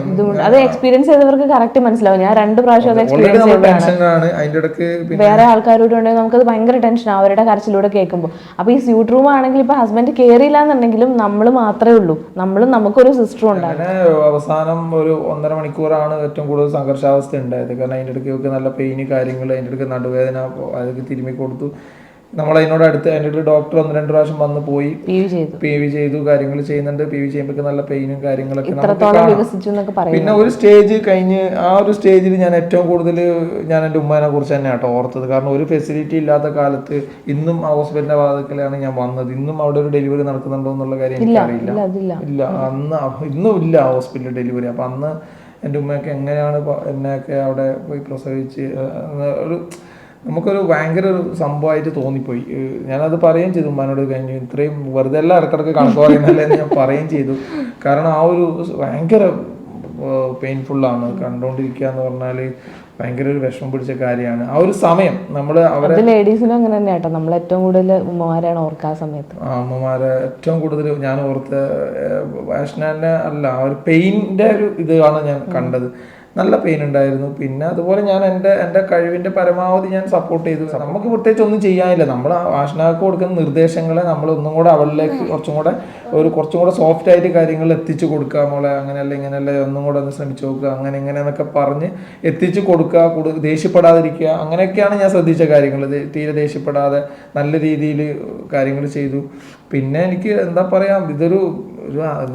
അത് എക്സ്പീരിയൻസ് ചെയ്തവർക്ക് കറക്റ്റ് മനസ്സിലാവും. ഞാൻ 2 പ്രാവശ്യം അത് എക്സ്പീരിയൻസ് ചെയ്തതാണ്. അതിന്റെ ഇടയ്ക്ക് വേറെ ആൾക്കാരോട് ഉണ്ടെങ്കിൽ നമുക്കത് ഭയങ്കര ടെൻഷനാണ് അവരുടെ കരച്ചിലൂടെ കേൾക്കുമ്പോൾ. അപ്പോൾ ഈ സ്യൂട്ട് റൂം ആണെങ്കിൽ ഇപ്പൊ ഹസ്ബൻഡ് കയറിയില്ല എന്നുണ്ടെങ്കിലും നമ്മൾ മാത്രമേ ഉള്ളൂ, നമുക്കൊരു സിസ്റ്ററും ഉണ്ടാകും. അവസാനം ഒരു 1.5 മണിക്കൂറാണ് ഏറ്റവും കൂടുതൽ സംഘർഷാവസ്ഥ ഉണ്ടായത്. കാരണം അതിൻ്റെ ഇടയ്ക്ക് നല്ല പെയിന് കാര്യങ്ങൾ, അതിൻ്റെ ഇടയ്ക്ക് നടുവേദന, അതൊക്കെ തിരുമ്മി കൊടുത്തു. നമ്മളതിനോട് അടുത്ത് എൻ്റെ ഒരു ഡോക്ടർ 1-2 പ്രാവശ്യം വന്ന് പോയി PV ചെയ്തു കാര്യങ്ങൾ ചെയ്യുന്നുണ്ട്. PV ചെയ്യുമ്പോൾ നല്ല പെയിനും കാര്യങ്ങളൊക്കെ ഇത്രത്തോളം വികസിച്ചു എന്നൊക്കെ പറയും. പിന്നെ ഒരു സ്റ്റേജ് കഴിഞ്ഞ് ആ ഒരു സ്റ്റേജിൽ ഞാൻ ഏറ്റവും കൂടുതൽ ഞാൻ എൻ്റെ ഉമ്മേനെ കുറിച്ച് തന്നെ കേട്ടോ ഓർത്തത്. കാരണം ഒരു ഫെസിലിറ്റി ഇല്ലാത്ത കാലത്ത് ഇന്നും ആ ഹോസ്പിറ്റലിന്റെ വാതിക്കലാണ് ഞാൻ വന്നത്. ഇന്നും അവിടെ ഒരു ഡെലിവറി നടക്കുന്നുണ്ടോ എന്നുള്ള കാര്യം എനിക്കറിയില്ല. ഇല്ല, അന്ന് ഇന്നും ഇല്ല ഹോസ്പിറ്റലിൽ ഡെലിവറി. അപ്പം അന്ന് എൻ്റെ ഉമ്മയൊക്കെ എങ്ങനെയാണ് എന്നെയൊക്കെ അവിടെ പോയി പ്രസവിച്ച് ഒരു നമുക്കൊരു ഭയങ്കര ഒരു സംഭവമായിട്ട് തോന്നിപ്പോയി. ഞാനത് പറയുകയും ചെയ്തു ഉമ്മാനോട് കഴിഞ്ഞു. ഇത്രയും വെറുതെ എല്ലാം ഇടക്കിടക്ക് കണക്ക് പറയുന്നല്ലേ എന്ന് ഞാൻ പറയുകയും ചെയ്തു. കാരണം ആ ഒരു ഭയങ്കര പെയിൻഫുള്ളാണ് കണ്ടുകൊണ്ടിരിക്കുക എന്ന് പറഞ്ഞാൽ. ഭയങ്കര ഒരു വിഷമം പിടിച്ച കാര്യമാണ് ആ ഒരു സമയം. നമ്മൾ അവരെ ലേഡീസിനും അങ്ങനെ തന്നെ കേട്ടോ, നമ്മൾ ഏറ്റവും കൂടുതൽ ഉമ്മമാരാണ് ഓർക്കുക ആ സമയത്ത്. അമ്മമാരെ ഏറ്റവും കൂടുതൽ ഞാൻ ഓർത്ത വാഷ്നാനെ അല്ല, ആ ഒരു പെയിൻ്റെ ഒരു ഇതാണ് ഞാൻ കണ്ടത്. നല്ല പെയിൻ ഉണ്ടായിരുന്നു. പിന്നെ അതുപോലെ ഞാൻ എൻ്റെ കഴിവിൻ്റെ പരമാവധി ഞാൻ സപ്പോർട്ട് ചെയ്തു. നമുക്ക് പ്രത്യേകിച്ച് ഒന്നും ചെയ്യാനില്ല. നമ്മൾ ആഷ്നാക്ക് കൊടുക്കുന്ന നിർദ്ദേശങ്ങളെ നമ്മൾ ഒന്നും കൂടെ അവളിലേക്ക് കുറച്ചും കൂടെ സോഫ്റ്റ് ആയിട്ട് കാര്യങ്ങൾ എത്തിച്ചു കൊടുക്കുക. മോളെ അങ്ങനെയല്ല ഇങ്ങനെയല്ല ഒന്നും കൂടെ ഒന്ന് ശ്രമിച്ചു നോക്കുക, അങ്ങനെ ഇങ്ങനെ എന്നൊക്കെ പറഞ്ഞ് എത്തിച്ചു കൊടുക്കുക. ദേഷ്യപ്പെടാതിരിക്കുക, അങ്ങനെയൊക്കെയാണ് ഞാൻ ശ്രദ്ധിച്ച കാര്യങ്ങൾ. തീരെ ദേഷ്യപ്പെടാതെ നല്ല രീതിയിൽ കാര്യങ്ങൾ ചെയ്തു. പിന്നെ എനിക്ക് എന്താ പറയാ, ഇതൊരു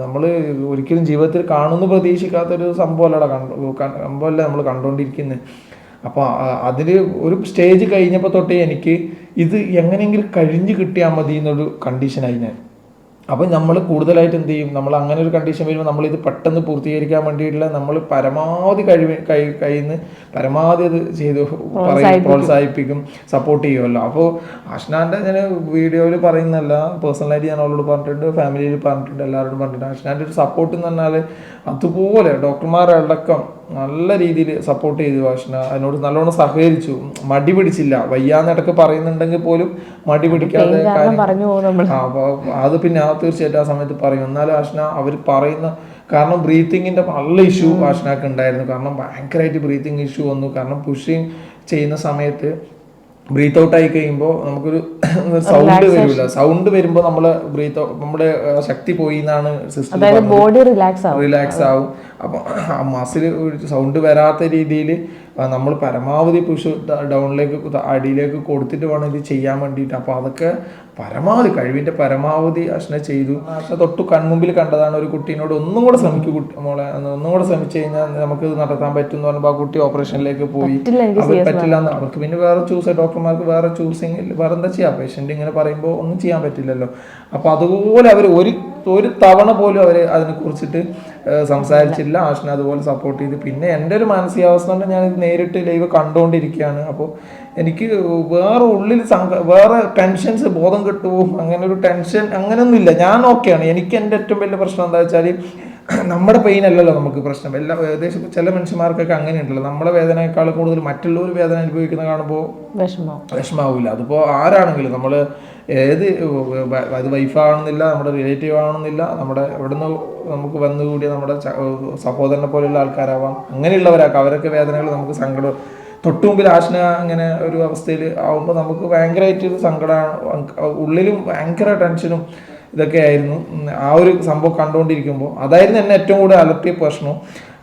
നമ്മൾ ഒരിക്കലും ജീവിതത്തിൽ കാണുമെന്ന് പ്രതീക്ഷിക്കാത്തൊരു സംഭവമല്ല നമ്മൾ കണ്ടുകൊണ്ടിരിക്കുന്നത്. അപ്പോൾ അതിൽ ഒരു സ്റ്റേജ് കഴിഞ്ഞപ്പോൾ തൊട്ടേ എനിക്ക് ഇത് എങ്ങനെയെങ്കിലും കഴിഞ്ഞ് കിട്ടിയാൽ മതി എന്നൊരു കണ്ടീഷനായി ഞാൻ. അപ്പം നമ്മൾ കൂടുതലായിട്ട് എന്ത് ചെയ്യും, നമ്മൾ അങ്ങനെ ഒരു കണ്ടീഷൻ വരുമ്പോൾ നമ്മളിത് പെട്ടെന്ന് പൂർത്തീകരിക്കാൻ വേണ്ടിയിട്ടുള്ള നമ്മൾ പരമാവധി കഴിയുന്ന പരമാവധി അത് ചെയ്തു പ്രോത്സാഹിപ്പിക്കും, സപ്പോർട്ട് ചെയ്യുമല്ലോ. അപ്പോൾ ആഷ്നാൻ്റെ ഞാൻ വീഡിയോയിൽ പറയുന്നല്ല, പേഴ്സണലായിട്ട് ഞാൻ അവളോട് പറഞ്ഞിട്ടുണ്ട്, ഫാമിലിയിൽ പറഞ്ഞിട്ടുണ്ട്, എല്ലാവരോടും പറഞ്ഞിട്ടുണ്ട്. ആഷ്നാൻ്റെ ഒരു സപ്പോർട്ട് എന്ന് പറഞ്ഞാൽ അതുപോലെ ഡോക്ടർമാരടക്കം നല്ല രീതിയിൽ സപ്പോർട്ട് ചെയ്തു. ആഷ്ന അതിനോട് നല്ലോണം സഹകരിച്ചു, മടി പിടിച്ചില്ല. വയ്യാന്നിടക്ക് പറയുന്നുണ്ടെങ്കിൽ പോലും മടി പിടിക്കാതെ അത് പിന്നെ തീർച്ചയായിട്ടും ആ സമയത്ത് പറയും. എന്നാലും ആഷ്ന അവർ പറയുന്ന കാരണം ബ്രീത്തിങ്ങിൻ്റെ നല്ല ഇഷ്യൂ ആഷ്നക്ക് ഉണ്ടായിരുന്നു. കാരണം ഭയങ്കരമായിട്ട് ബ്രീത്തിങ് ഇഷ്യൂ വന്നു. കാരണം പുഷിങ് ചെയ്യുന്ന സമയത്ത് ബ്രീത്ത് ഔട്ട് ആയി കഴിയുമ്പോൾ നമുക്കൊരു സൗണ്ട് വരില്ല. സൗണ്ട് വരുമ്പോൾ നമ്മുടെ ശക്തി പോയി എന്നാണ് സിസ്റ്റം, ബോഡി റിലാക്സ് ആവും. അപ്പം ആ മസിൽ സൗണ്ട് വരാത്ത രീതിയിൽ നമ്മൾ പരമാവധി പുഷ് ഡൗണിലേക്ക് അടിയിലേക്ക് കൊടുത്തിട്ട് വേണം ഇത് ചെയ്യാൻ വേണ്ടിയിട്ട്. അപ്പോൾ അതൊക്കെ പരമാവധി കഴിവിൻ്റെ പരമാവധി അശ്ന ചെയ്തു. അശ്ന തൊട്ട് കൺമുമ്പിൽ കണ്ടതാണ് ഒരു കുട്ടീനോട് ഒന്നും കൂടെ ശ്രമിക്കും മോളെ, ഒന്നും കൂടെ ശ്രമിച്ചു കഴിഞ്ഞാൽ നമുക്ക് ഇത് നടത്താൻ പറ്റും എന്ന് പറയുമ്പോൾ ആ കുട്ടി ഓപ്പറേഷനിലേക്ക് പോയി. അവർ പറ്റില്ല എന്ന് അവർക്ക് പിന്നെ വേറെ ഡോക്ടർമാർക്ക് വേറെ വേറെ എന്താ ചെയ്യാം. പേഷ്യൻ്റ് ഇങ്ങനെ പറയുമ്പോൾ ഒന്നും ചെയ്യാൻ പറ്റില്ലല്ലോ. അപ്പോൾ അതുപോലെ അവർ ഒരു തവണ പോലും അവർ അതിനെക്കുറിച്ചിട്ട് സംസാരിച്ചില്ല. ആഷ്ന അതുപോലെ സപ്പോർട്ട് ചെയ്ത്. പിന്നെ എൻ്റെ ഒരു മാനസികാവസ്ഥ കൊണ്ട് ഞാൻ നേരിട്ട് ലൈവ് കണ്ടുകൊണ്ടിരിക്കുകയാണ്. അപ്പോൾ എനിക്ക് വേറെ ഉള്ളിൽ വേറെ ടെൻഷൻസ് ബോധം കിട്ടുമോ അങ്ങനെ ഒരു ടെൻഷൻ അങ്ങനെയൊന്നുമില്ല. ഞാൻ ഓക്കെയാണ്. എനിക്ക് എൻ്റെ ഏറ്റവും വലിയ പ്രശ്നം എന്താ വെച്ചാൽ നമ്മുടെ പെയിൻ അല്ലല്ലോ നമുക്ക് പ്രശ്നം. ഏകദേശം ചില മനുഷ്യന്മാർക്കൊക്കെ അങ്ങനെയുണ്ടല്ലോ, നമ്മുടെ വേദനയേക്കാൾ കൂടുതൽ മറ്റുള്ളവർ വേദന അനുഭവിക്കുന്ന കാണുമ്പോൾ വിഷമാവില്ല. അതിപ്പോൾ ആരാണെങ്കിലും നമ്മൾ അത് വൈഫാണെന്നില്ല, നമ്മുടെ റിലേറ്റീവ് ആണെന്നില്ല, നമ്മുടെ എവിടുന്ന് നമുക്ക് വന്നുകൂടിയ നമ്മുടെ സഹോദരനെ പോലെയുള്ള ആൾക്കാരാവാം, അങ്ങനെയുള്ളവരാക്കാം. അവരൊക്കെ വേദനകൾ നമുക്ക് സങ്കടം തൊട്ടുമുമ്പിൽ ആഷ്ന അങ്ങനെ ഒരു അവസ്ഥയിൽ ആവുമ്പോൾ നമുക്ക് ഭയങ്കരമായിട്ട് സങ്കടമാണ്, ഉള്ളിലും ഭയങ്കര ടെൻഷനും ഇതൊക്കെ ആയിരുന്നു. ആ ഒരു സംഭവം കണ്ടുകൊണ്ടിരിക്കുമ്പോൾ അതായിരുന്നു എന്നെ ഏറ്റവും കൂടുതൽ അലട്ടിയ പ്രശ്നം.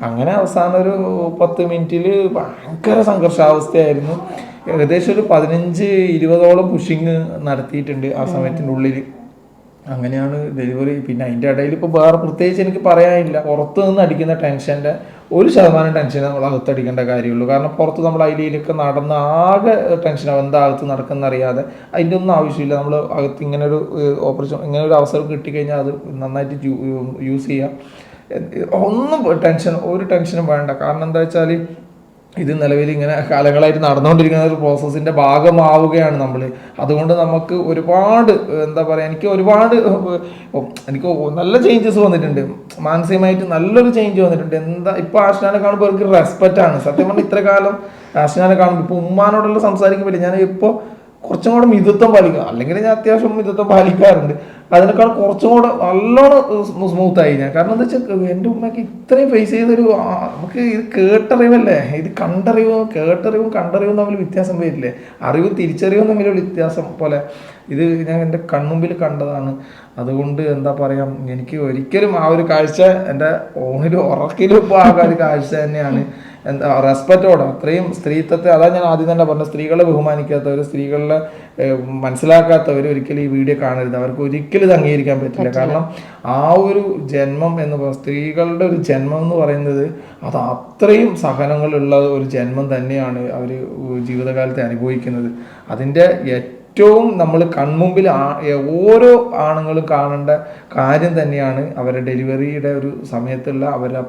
അങ്ങനെ അവസാനം ഒരു 10 മിനിറ്റിൽ ഭയങ്കര സംഘർഷാവസ്ഥയായിരുന്നു. ഏകദേശം ഒരു 15-20ഓളം പുഷിങ് നടത്തിയിട്ടുണ്ട് ആ സമയത്തിൻ്റെ ഉള്ളിൽ. അങ്ങനെയാണ് ഡെലിവറി. പിന്നെ അതിൻ്റെ ഇടയിൽ ഇപ്പോൾ വേറെ പ്രത്യേകിച്ച് എനിക്ക് പറയാനില്ല. പുറത്ത് നിന്ന് അടിക്കുന്ന ടെൻഷൻ്റെ 1% ടെൻഷൻ നമ്മൾ അകത്തടിക്കേണ്ട കാര്യമുള്ളൂ. കാരണം പുറത്ത് നമ്മൾ അതിലൊക്കെ നടന്ന് ആകെ ടെൻഷനാവും, എന്താ അകത്ത് നടക്കുന്ന അറിയാതെ. അതിൻ്റെ ഒന്നും ആവശ്യമില്ല. നമ്മൾ അകത്ത് ഇങ്ങനൊരു ഇങ്ങനൊരു അവസരം കിട്ടിക്കഴിഞ്ഞാൽ അത് നന്നായിട്ട് യൂസ് ചെയ്യുക. ഒരു ടെൻഷനും വേണ്ട. കാരണം എന്താ വെച്ചാൽ ഇത് നിലവിൽ ഇങ്ങനെ കാലങ്ങളായിട്ട് നടന്നുകൊണ്ടിരിക്കുന്ന ഒരു പ്രോസസ്സിൻ്റെ ഭാഗമാവുകയാണ് നമ്മൾ. അതുകൊണ്ട് നമുക്ക് ഒരുപാട് എന്താ പറയുക, എനിക്ക് നല്ല ചേഞ്ചസ് വന്നിട്ടുണ്ട്. മാനസികമായിട്ട് നല്ലൊരു ചേഞ്ച് വന്നിട്ടുണ്ട്. ഇപ്പോൾ ആഷ്നാനെ കാണുമ്പോൾ എനിക്ക് റെസ്പെക്റ്റാണ്. സത്യം പറഞ്ഞാൽ ഇത്ര കാലം ആഷ്നാനെ കാണുമ്പോൾ ഇപ്പോൾ ഉമ്മാനോടുള്ള സംസാരിക്കുമ്പോൾ ഞാൻ ഇപ്പോൾ കുറച്ചും കൂടെ മിതത്വം പാലിക്കുക. അല്ലെങ്കിൽ ഞാൻ അത്യാവശ്യം മിതത്വം പാലിക്കാറുണ്ട്. അതിനേക്കാൾ കുറച്ചും കൂടെ നല്ലോണം സ്മൂത്തായി ഞാൻ. കാരണം എന്താ വെച്ചാൽ എൻ്റെ ഉമ്മയ്ക്ക് ഇത്രയും ഫേസ് ചെയ്തൊരു നമുക്ക് ഇത് കേട്ടറിവല്ലേ, ഇത് കേട്ടറിവും കണ്ടറിവും തമ്മിൽ വ്യത്യാസം വരില്ലേ, അറിവും തിരിച്ചറിവും തമ്മിലുള്ള വ്യത്യാസം പോലെ ഇത് ഞാൻ എൻ്റെ കൺമുമ്പിൽ കണ്ടതാണ്. അതുകൊണ്ട് എന്താ പറയുക, എനിക്ക് ഒരിക്കലും ആ ഒരു കാഴ്ച എൻ്റെ ഓണിലും ഉറക്കിലും ഇപ്പോൾ ആ ഒരു കാഴ്ച തന്നെയാണ്. എന്താ റെസ്പെക്റ്റോടെ അത്രയും സ്ത്രീത്വത്തെ, അതാ ഞാൻ ആദ്യം തന്നെ പറഞ്ഞത്, സ്ത്രീകളെ ബഹുമാനിക്കാത്തവർ, സ്ത്രീകളെ മനസ്സിലാക്കാത്തവർ ഒരിക്കലും ഈ വീഡിയോ കാണരുത്. അവർക്ക് ഒരിക്കലും ഇത് അംഗീകരിക്കാൻ പറ്റില്ല. കാരണം ആ ഒരു ജന്മം എന്ന് പറയുന്നത്, സ്ത്രീകളുടെ ഒരു ജന്മം എന്ന് പറയുന്നത് അത് അത്രയും സഹനങ്ങളുള്ള ഒരു ജന്മം തന്നെയാണ് അവർ ജീവിതകാലത്തെ അനുഭവിക്കുന്നത്. അതിൻ്റെ ഏറ്റവും നമ്മൾ കൺമുമ്പിൽ ഓരോ ആണുങ്ങളും കാണേണ്ട കാര്യം തന്നെയാണ് അവരുടെ ഡെലിവറിയുടെ ഒരു സമയത്തുള്ള അവരുടെ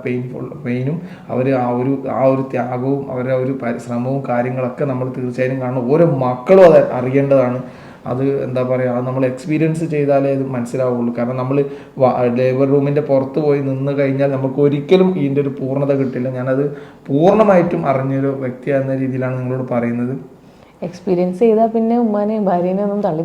പെയിനും ആ ഒരു ത്യാഗവും അവരുടെ ഒരു പരിശ്രമവും കാര്യങ്ങളൊക്കെ നമ്മൾ തീർച്ചയായും കാണണം. ഓരോ മക്കളും അത് അറിയേണ്ടതാണ്. അത് എന്താ പറയുക, അത് നമ്മൾ എക്സ്പീരിയൻസ് ചെയ്താലേ ഇത് മനസ്സിലാവുള്ളൂ. കാരണം നമ്മൾ ലേബർ റൂമിൻ്റെ പുറത്ത് പോയി നിന്ന് കഴിഞ്ഞാൽ നമുക്ക് ഒരിക്കലും ഇതിൻ്റെ ഒരു പൂർണ്ണത കിട്ടില്ല. ഞാനത് പൂർണ്ണമായിട്ടും അറിഞ്ഞൊരു വ്യക്തി എന്ന രീതിയിലാണ് നിങ്ങളോട് പറയുന്നത്. എക്സ്പീരിയൻസ് ചെയ്താൽ പിന്നെ ഉമ്മാനെയും ഭാര്യനെയും ഒന്നും തള്ളി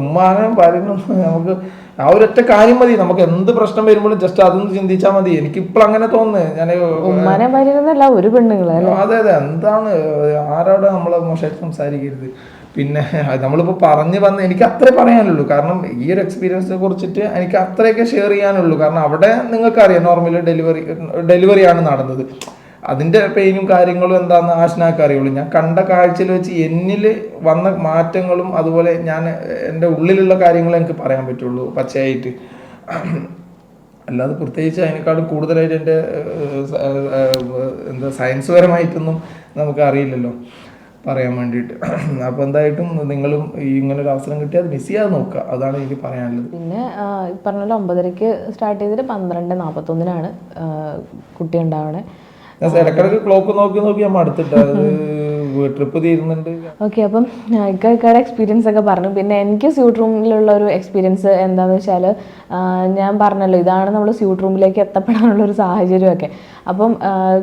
ഉമ്മാനെയും ഭാര്യനും നമുക്ക് ആ ഒരൊറ്റ കാര്യം മതി. നമുക്ക് എന്ത് പ്രശ്നം വരുമ്പോഴും ജസ്റ്റ് അതൊന്ന് ചിന്തിച്ചാൽ മതി. എനിക്കിപ്പോൾ അങ്ങനെ തോന്നുന്നത്. ഞാൻ ഉമ്മാനെയും ഭാര്യനല്ല ഒരു പെണ്ണുങ്ങളെ. അതെ അതെ, എന്താണ് ആരോടെ നമ്മൾ മോശമായിട്ട് സംസാരിക്കരുത്. പിന്നെ നമ്മളിപ്പോൾ പറഞ്ഞു വന്ന് എനിക്ക് അത്രേ പറയാനുള്ളൂ. കാരണം ഈ ഒരു എക്സ്പീരിയൻസിനെ കുറിച്ചിട്ട് എനിക്ക് അത്രയൊക്കെ ഷെയർ ചെയ്യാനുള്ളൂ. കാരണം അവിടെ നിങ്ങൾക്കറിയാം നോർമലി ഡെലിവറിയാണ് നടന്നത്. അതിൻ്റെ പെയിനും കാര്യങ്ങളും എന്താണെന്ന് ആശനാക്ക് അറിയുള്ളൂ. ഞാൻ കണ്ട കാഴ്ചയിൽ വെച്ച് എന്നിൽ വന്ന മാറ്റങ്ങളും അതുപോലെ ഞാൻ എൻ്റെ ഉള്ളിലുള്ള കാര്യങ്ങളും എനിക്ക് പറയാൻ പറ്റുള്ളൂ പച്ചയായിട്ട്. അല്ലാതെ പ്രത്യേകിച്ച് അതിനേക്കാളും കൂടുതലായിട്ട് എൻ്റെ എന്താ സയൻസ് പരമായിട്ടൊന്നും നമുക്ക് അറിയില്ലല്ലോ പറയാൻ വേണ്ടിയിട്ട്. അപ്പോൾ എന്തായിട്ടും നിങ്ങളും ഇങ്ങനൊരു അവസരം കിട്ടിയാൽ മിസ് ചെയ്യാതെ നോക്കുക. അതാണ് എനിക്ക് പറയാനുള്ളത്. പിന്നെ പറഞ്ഞല്ലോ 9:30 സ്റ്റാർട്ട് ചെയ്തിട്ട് 12:41 കുട്ടി ഉണ്ടാവണേ. ഇടക്കിടക്ക് ക്ലോക്ക് നോക്കി ഞാൻ അടുത്തിട്ട് ട്രിപ്പ് തീരുന്നുണ്ട്. ഓക്കെ, അപ്പം ഇക്കാടെ എക്സ്പീരിയൻസ് ഒക്കെ പറഞ്ഞു. പിന്നെ എനിക്ക് സ്യൂട്ട് റൂമിലുള്ള ഒരു എക്സ്പീരിയൻസ് എന്താണെന്ന് വെച്ചാൽ, ഞാൻ പറഞ്ഞല്ലോ ഇതാണ് നമ്മൾ സ്യൂട്ട് റൂമിലേക്ക് എത്തപ്പെടാനുള്ള ഒരു സാഹചര്യമൊക്കെ. അപ്പം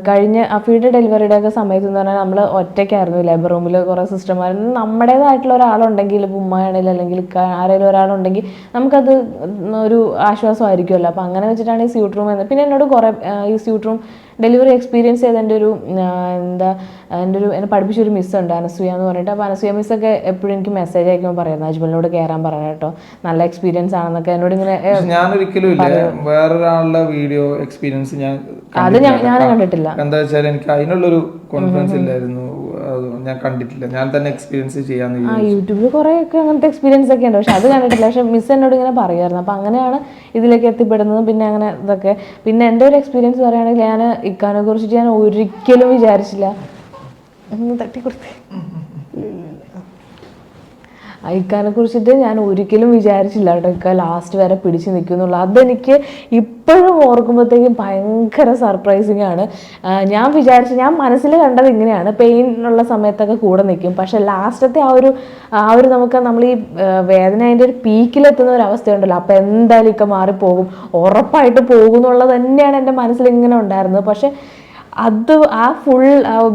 കഴിഞ്ഞ അഫീയുടെ ഡെലിവറിയുടെ ഒക്കെ സമയത്ത് എന്ന് പറഞ്ഞാൽ നമ്മൾ ഒറ്റയ്ക്കായിരുന്നു ലേബർ റൂമിൽ. കുറേ സിസ്റ്റർമാർ, നമ്മുടേതായിട്ടുള്ള ഒരാളുണ്ടെങ്കിൽ, ഇപ്പോൾ ഉമ്മയാണെങ്കിലും അല്ലെങ്കിൽ ആരെങ്കിലും ഒരാളുണ്ടെങ്കിൽ നമുക്കത് ഒരു ആശ്വാസമായിരിക്കുമല്ലോ. അപ്പം അങ്ങനെ വെച്ചിട്ടാണ് ഈ സ്യൂട്ട് റൂം എന്ന്. പിന്നെ എന്നോട് കുറേ ഈ സ്യൂട്ട് റൂം ഡെലിവറി എക്സ്പീരിയൻസ് ചെയ്ത എൻ്റെ എന്നെ പഠിപ്പിച്ചൊരു മിസ്സുണ്ട്, അനസൂയ എന്ന് പറഞ്ഞിട്ട്. അപ്പോൾ അനസൂയ മിസ്സൊക്കെ എപ്പോഴും എനിക്ക് മെസ്സേജ് അയക്കുമ്പോൾ പറയുന്നത് അജ്മലിനോട് കയറാൻ പറയാം കേട്ടോ, നല്ല എക്സ്പീരിയൻസ് ആണെന്നൊക്കെ എന്നോട് ഇങ്ങനെ. ഞാനൊരിക്കലും ഇല്ല വേറൊരാളുടെ വീഡിയോ എക്സ്പീരിയൻസ് അത് ഞാൻ കണ്ടിട്ടില്ല. എന്താ വെച്ചാൽ എനിക്ക് അതിനുള്ളൊരു കോൺഫിഡൻസ് ഇല്ലായിരുന്നു. ഞാൻ കണ്ടിട്ടില്ല. ഞാൻ തന്നെ എക്സ്പീരിയൻസ് ചെയ്യാന്ന്. യൂട്യൂബിൽ കുറേ ഒക്കെ അങ്ങനത്തെ എക്സ്പീരിയൻസ് ഒക്കെ ഉണ്ട്, പക്ഷെ അത് കണ്ടിട്ടില്ല. പക്ഷെ മിസ് എന്നോട് ഇങ്ങനെ പറയുമായിരുന്നു. അപ്പം അങ്ങനെയാണ് ഇതിലേക്ക് എത്തിപ്പെടുന്നതും. പിന്നെ അങ്ങനെ ഇതൊക്കെ. പിന്നെ എൻ്റെ ഒരു എക്സ്പീരിയൻസ് പറയുകയാണെങ്കിൽ, ഞാൻ ഇക്കാനെ കുറിച്ചിട്ട് ഞാൻ ഒരിക്കലും വിചാരിച്ചില്ല. തട്ടിക്കൊടുത്തേ ഇക്കാനെ കുറിച്ചിട്ട് ഞാൻ ഒരിക്കലും വിചാരിച്ചില്ല കേട്ടോ ഇക്ക ലാസ്റ്റ് വരെ പിടിച്ച് നിൽക്കുന്നുള്ളൂ. അതെനിക്ക് ഇപ്പോഴും ഓർക്കുമ്പോഴത്തേക്കും ഭയങ്കര സർപ്രൈസിങ് ആണ്. ഞാൻ മനസ്സിൽ കണ്ടത് ഇങ്ങനെയാണ്, പെയിൻ ഉള്ള സമയത്തൊക്കെ കൂടെ നിൽക്കും. പക്ഷെ ലാസ്റ്റത്തെ ആ ഒരു നമ്മൾ ഈ വേദന അതിൻ്റെ ഒരു പീക്കിലെത്തുന്ന ഒരു അവസ്ഥയുണ്ടല്ലോ, അപ്പോൾ എന്തായാലും ഇക്ക മാറിപ്പോകും, ഉറപ്പായിട്ട് പോകും എന്നുള്ളത് തന്നെയാണ് എൻ്റെ മനസ്സിൽ ഇങ്ങനെ ഉണ്ടായിരുന്നത്. പക്ഷെ അത്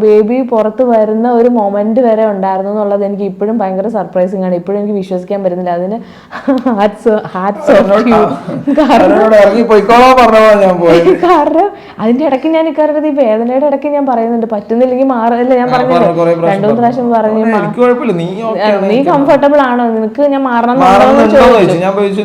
ബേബി പുറത്ത് വരുന്ന ഒരു മൊമെന്റ് വരെ ഉണ്ടായിരുന്നു എന്നുള്ളത് എനിക്ക് ഇപ്പോഴും ഭയങ്കര സർപ്രൈസിങ് ആണ്. ഇപ്പോഴും എനിക്ക് വിശ്വസിക്കാൻ പറ്റുന്നില്ല. അതിന് കാരണം അതിന്റെ ഇടയ്ക്ക് ഞാൻ ഇക്കാരുടെ ഈ വേദനയുടെ ഇടയ്ക്ക് ഞാൻ പറയുന്നുണ്ട്, പറ്റുന്നില്ലെങ്കിൽ മാറില്ല. ഞാൻ പറഞ്ഞില്ല 2-3 പ്രാവശ്യം പറഞ്ഞു, നീ കംഫർട്ടബിൾ ആണോ, നിനക്ക് ഞാൻ മാറണം ഞാൻ പറഞ്ഞു.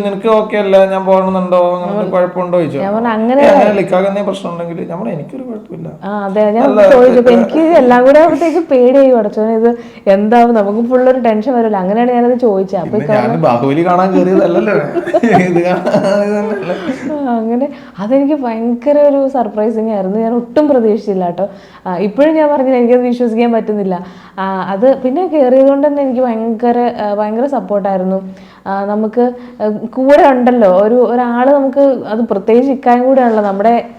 അങ്ങനെ എനിക്കൊരു കുഴപ്പമില്ല. അതെ, ഞാൻ ചോദിച്ചപ്പോൾ എനിക്ക് എല്ലാം കൂടെ ആകുമ്പോഴത്തേക്ക് പേടിയായി പഠിച്ചോ, ഇത് എന്താവും, നമുക്ക് ഫുള്ളൊരു ടെൻഷൻ വരില്ല. അങ്ങനെയാണ് ഞാനത് ചോദിച്ചത്. അപ്പൊ അങ്ങനെ അതെനിക്ക് ഭയങ്കര ഒരു സർപ്രൈസിങ് ആയിരുന്നു. ഞാൻ ഒട്ടും പ്രതീക്ഷിച്ചില്ല കേട്ടോ. ഇപ്പോഴും ഞാൻ പറഞ്ഞില്ല, എനിക്കത് വിശ്വസിക്കാൻ പറ്റുന്നില്ല. അത് പിന്നെ കയറിയത് കൊണ്ട് തന്നെ എനിക്ക് ഭയങ്കര സപ്പോർട്ടായിരുന്നു. നമുക്ക് കൂടെ ഉണ്ടല്ലോ ഒരാൾ, നമുക്ക് അത് പ്രത്യേകിച്ച് ഇക്കായും കൂടെ ആണല്ലോ,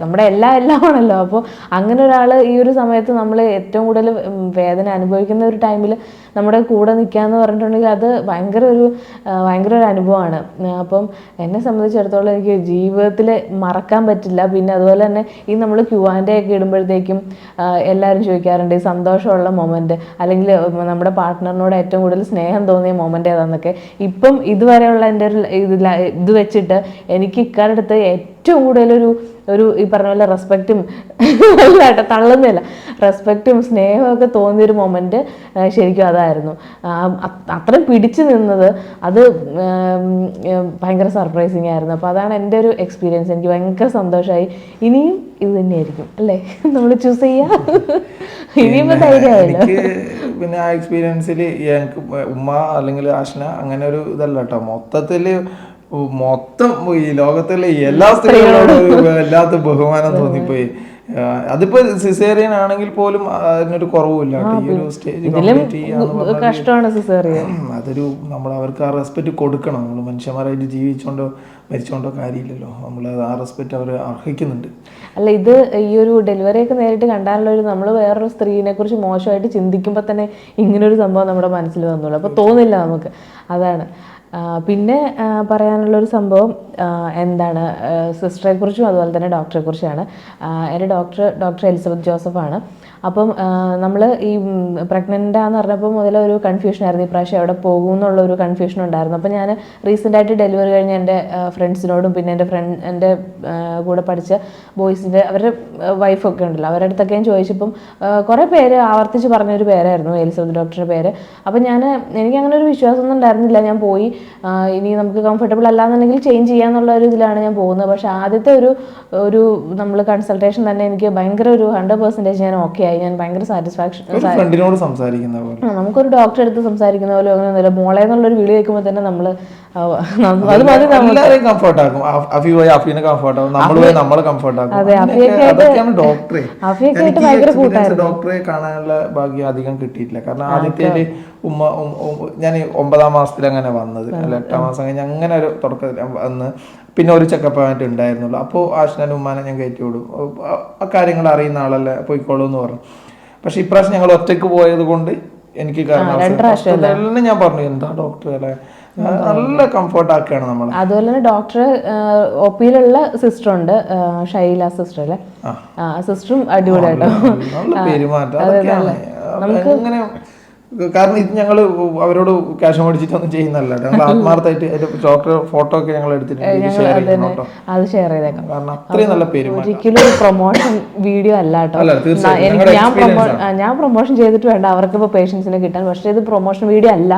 നമ്മുടെ എല്ലാം ആണല്ലോ. അപ്പോൾ അങ്ങനെ ഒരാൾ ഈ ഒരു സമയത്ത് നമ്മൾ ഏറ്റവും കൂടുതൽ വേദന അനുഭവിക്കുന്ന ഒരു ടൈമിൽ നമ്മുടെ കൂടെ നിൽക്കാന്ന് പറഞ്ഞിട്ടുണ്ടെങ്കിൽ അത് ഭയങ്കര ഒരു അനുഭവമാണ്. അപ്പം എന്നെ സംബന്ധിച്ചിടത്തോളം എനിക്ക് ജീവിതത്തിൽ മറക്കാൻ പറ്റില്ല. പിന്നെ അതുപോലെ തന്നെ ഈ നമ്മൾ Q&A ഒക്കെ ഇടുമ്പോഴത്തേക്കും എല്ലാവരും ചോദിക്കാറുണ്ട് ഈ സന്തോഷമുള്ള മൊമെൻറ്റ്, അല്ലെങ്കിൽ നമ്മുടെ പാർട്ട്ണറിനോട് ഏറ്റവും കൂടുതൽ സ്നേഹം തോന്നിയ മൊമെൻറ്റ് ഏതാണെന്നൊക്കെ. ഇപ്പം ഇതുവരെയുള്ള എൻ്റെ ഒരു ഇത് വെച്ചിട്ട് എനിക്ക് ഇക്കാലത്ത് ഏറ്റവും ഏറ്റവും കൂടുതലൊരു ഈ പറഞ്ഞ പോലെ റെസ്പെക്റ്റും അല്ലാട്ടോ, തള്ളുന്നില്ല, റെസ്പെക്റ്റും സ്നേഹമൊക്കെ തോന്നിയൊരു മൊമെൻറ്റ് ശരിക്കും അതായിരുന്നു. അത്രയും പിടിച്ചു നിന്നത് അത് ഭയങ്കര സർപ്രൈസിങ് ആയിരുന്നു. അപ്പോൾ അതാണ് എൻ്റെ ഒരു എക്സ്പീരിയൻസ്. എനിക്ക് ഭയങ്കര സന്തോഷമായി. ഇനിയും ഇത് തന്നെയായിരിക്കും അല്ലേ നമ്മൾ ചൂസ് ചെയ്യാം. ഇനിയിപ്പോൾ ധൈര്യമായല്ലോ. പിന്നെ ആ എക്സ്പീരിയൻസിൽ എനിക്ക് ഉമ്മ അല്ലെങ്കിൽ ആഷ്ന അങ്ങനെ ഒരു ഇതല്ല കേട്ടോ, മൊത്തം ഈ ലോകത്തിലെ എല്ലാ സ്ത്രീകളോടും വല്ലാത്ത ബഹുമാനം തോന്നിപ്പോയി. അതിപ്പോ സിസേറിയൻ ആണെങ്കിൽ പോലും അതിനൊരു കുറവുമില്ല. ഈ ഒരു സ്റ്റേജ് കംപ്ലീറ്റ് ചെയ്യാന്ന് അതൊരു നമ്മൾ അവർക്ക് ആ റെസ്പെക്ട് കൊടുക്കണം. നമ്മൾ മനുഷ്യന്മാരായിട്ട് ജീവിച്ചോണ്ടോ മരിച്ചോണ്ടോ കാര്യമില്ലല്ലോ, നമ്മൾ ആ റെസ്പെക്ട് അവർ അർഹിക്കുന്നുണ്ട്. അല്ല, ഇത് ഈ ഒരു ഡെലിവറി ഒക്കെ നേരിട്ട് കണ്ടാലുള്ള നമ്മൾ വേറൊരു സ്ത്രീനെ കുറിച്ച് മോശമായിട്ട് ചിന്തിക്കുമ്പോൾ തന്നെ ഇങ്ങനൊരു സംഭവം നമ്മുടെ മനസ്സിൽ വന്നുള്ളൂ. അപ്പോൾ തോന്നില്ല നമുക്ക്. അതാണ്. പിന്നെ പറയാനുള്ളൊരു സംഭവം എന്താണ്, സിസ്റ്ററെ കുറിച്ചും അതുപോലെ തന്നെ ഡോക്ടറെ കുറിച്ചാണ്. എൻ്റെ ഡോക്ടർ എലിസബത്ത് ജോസഫാണ്. അപ്പം നമ്മൾ ഈ പ്രഗ്നൻ്റാന്ന് പറഞ്ഞപ്പോൾ മുതൽ ഒരു കൺഫ്യൂഷനായിരുന്നു, ഈ പ്രാവശ്യം എവിടെ പോകും എന്നുള്ളൊരു കൺഫ്യൂഷൻ ഉണ്ടായിരുന്നു. അപ്പോൾ ഞാൻ റീസെൻ്റായിട്ട് ഡെലിവറി കഴിഞ്ഞ് എൻ്റെ ഫ്രണ്ട്സിനോടും പിന്നെ എൻ്റെ കൂടെ പഠിച്ച ബോയ്സിൻ്റെ അവരുടെ വൈഫൊക്കെ ഉണ്ടല്ലോ, അവരുടെ അടുത്തൊക്കെ ഞാൻ ചോദിച്ചപ്പം കുറേ പേര് ആവർത്തിച്ച് പറഞ്ഞൊരു പേരായിരുന്നു എലിസബത്ത് ഡോക്ടറുടെ പേര്. അപ്പം എനിക്കങ്ങനെ ഒരു വിശ്വാസമൊന്നും ഉണ്ടായിരുന്നില്ല. ഞാൻ പോയി ഇനി നമുക്ക് കംഫർട്ടബിൾ അല്ലാന്നുണ്ടെങ്കിൽ ചേഞ്ച് ചെയ്യാന്നുള്ള ഒരു ഇതിലാണ് ഞാൻ പോകുന്നത്. പക്ഷേ ആദ്യത്തെ ഒരു നമ്മൾ കൺസൾട്ടേഷൻ തന്നെ എനിക്ക് ഭയങ്കര ഒരു 100% ഞാൻ ഓക്കെ ആയി. ഞാൻ ഭയങ്കര സാറ്റിസ്ഫാക്ഷൻ. നമുക്കൊരു ഡോക്ടറെ അടുത്ത് സംസാരിക്കുന്ന പോലെ അങ്ങനെയൊന്നുമില്ല. മോളെ എന്നുള്ളൊരു വിളി കേൾക്കുമ്പോൾ തന്നെ നമ്മൾ അത് മതി, എല്ലാവരെയും കംഫർട്ട് ആക്കും. അഫീനെ കംഫർട്ട് ആക്കും, നമ്മള് കംഫർട്ട് ആക്കും. അഫിയൊക്കെ ഭയങ്കര കൂട്ടായിരുന്നു. ഡോക്ടറെ കാണാനുള്ള ഭാഗ്യം അധികം കിട്ടിയിട്ടില്ല. കാരണം ആദ്യത്തെ ഞാൻ 9ാം മാസത്തിൽ അങ്ങനെ വന്നത്, അല്ല 8ാം മാസം കഴിഞ്ഞ് അങ്ങനെ ഒരു തുടക്കത്തിൽ വന്ന് പിന്നെ ഒരു ചെക്കപ്പ് ആയിട്ട് ഉണ്ടായിരുന്നുള്ളൂ. അപ്പോൾ ആഷ്നാനും ഉമ്മാനെ ഞാൻ കയറ്റി വിടും, ആ കാര്യങ്ങൾ അറിയുന്ന ആളല്ലേ പോയിക്കോളൂ എന്ന് പറഞ്ഞു. പക്ഷെ ഇപ്രാവശ്യം ഞങ്ങൾ ഒറ്റയ്ക്ക് പോയത് കൊണ്ട് എനിക്ക് കാരണം ഞാൻ പറഞ്ഞു എന്താ ഡോക്ടർ അല്ലെ, നല്ല കംഫർട്ട് ആക്കുകയാണ് നമ്മൾ. അതുപോലെ തന്നെ ഡോക്ടർ ഒപിയിലുള്ള സിസ്റ്റർ ഉണ്ട്, ഷൈല സിസ്റ്റർ അല്ലേ, സിസ്റ്ററും അടിപൊളിയായിട്ടോ, നല്ല പെരുമാറ്റം. അതൊക്കെയാണ് അങ്ങനെ. കാരണം ഇത് ഞങ്ങൾ അവരോട് ക്യാഷ് മേടിച്ചിട്ടൊന്നും ചെയ്യുന്നല്ല, ഞങ്ങൾ ആത്മാർത്ഥമായിട്ട് ഡോക്ടർ ഫോട്ടോ ഒക്കെ ഞങ്ങൾ എടുത്തിട്ടുണ്ട്. അത് ഷെയർ ചെയ്തേക്കാം. കാരണം അത്രയും നല്ല പേരുമാറ്റം. ഒരിക്കലും ഒരു പ്രൊമോഷൻ വീഡിയോ അല്ല കേട്ടോ. ഞാൻ പ്രൊമോഷൻ ചെയ്തിട്ട് വേണ്ട അവർക്ക് ഇപ്പോൾ പേഷ്യൻസിനെ കിട്ടാൻ. പക്ഷേ ഇത് പ്രൊമോഷൻ വീഡിയോ അല്ല,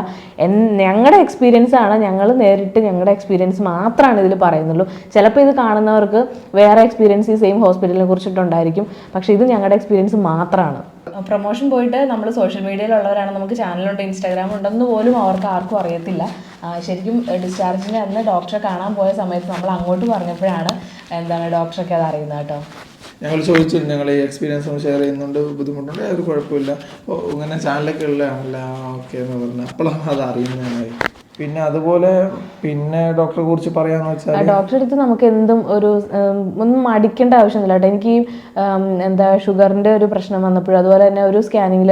ഞങ്ങളുടെ എക്സ്പീരിയൻസ് ആണ്. ഞങ്ങൾ നേരിട്ട് ഞങ്ങളുടെ എക്സ്പീരിയൻസ് മാത്രമാണ് ഇതിൽ പറയുന്നുള്ളൂ. ചിലപ്പോൾ ഇത് കാണുന്നവർക്ക് വേറെ എക്സ്പീരിയൻസ് ഈ സെയിം ഹോസ്പിറ്റലിനെ കുറിച്ചിട്ടുണ്ടായിരിക്കും. പക്ഷേ ഇത് ഞങ്ങളുടെ എക്സ്പീരിയൻസ് മാത്രമാണ്. പ്രൊമോഷൻ പോയിട്ട് നമ്മൾ സോഷ്യൽ മീഡിയയിലുള്ളവരാണ്, നമുക്ക് ചാനലുണ്ട്, ഇൻസ്റ്റാഗ്രാം ഉണ്ടെന്ന് പോലും അവർക്ക് ആർക്കും അറിയത്തില്ല. ശരിക്കും ഡിസ്ചാർജിൻ്റെ അന്ന് ഡോക്ടറെ കാണാൻ പോയ സമയത്ത് നമ്മൾ അങ്ങോട്ട് പറഞ്ഞപ്പോഴാണ് ഡോക്ടറൊക്കെ അത് അറിയുന്നത് കേട്ടോ. ഞങ്ങൾ ചോദിച്ചില്ല, ഞങ്ങൾ ഈ എക്സ്പീരിയൻസ് ഷെയർ ചെയ്യുന്നുണ്ട്, ബുദ്ധിമുട്ടുണ്ട്, അത് കുഴപ്പമില്ല, ഇങ്ങനെ ചാനലൊക്കെ ഉള്ളതാണല്ല, ഓക്കെ എന്ന് പറഞ്ഞു. അപ്പോഴാണ് അത് അറിയുന്നതാണ്. പിന്നെ അതുപോലെ പിന്നെ ഡോക്ടറെ കുറിച്ച് പറയാന്ന് വെച്ചാൽ ഡോക്ടറെ അടുത്ത് നമുക്ക് എന്തും ഒന്നും മടിക്കേണ്ട ആവശ്യമൊന്നുമില്ല കേട്ടോ. എനിക്ക് ഷുഗറിൻ്റെ ഒരു പ്രശ്നം വന്നപ്പോഴും അതുപോലെ തന്നെ ഒരു സ്കാനിങ്ങിൽ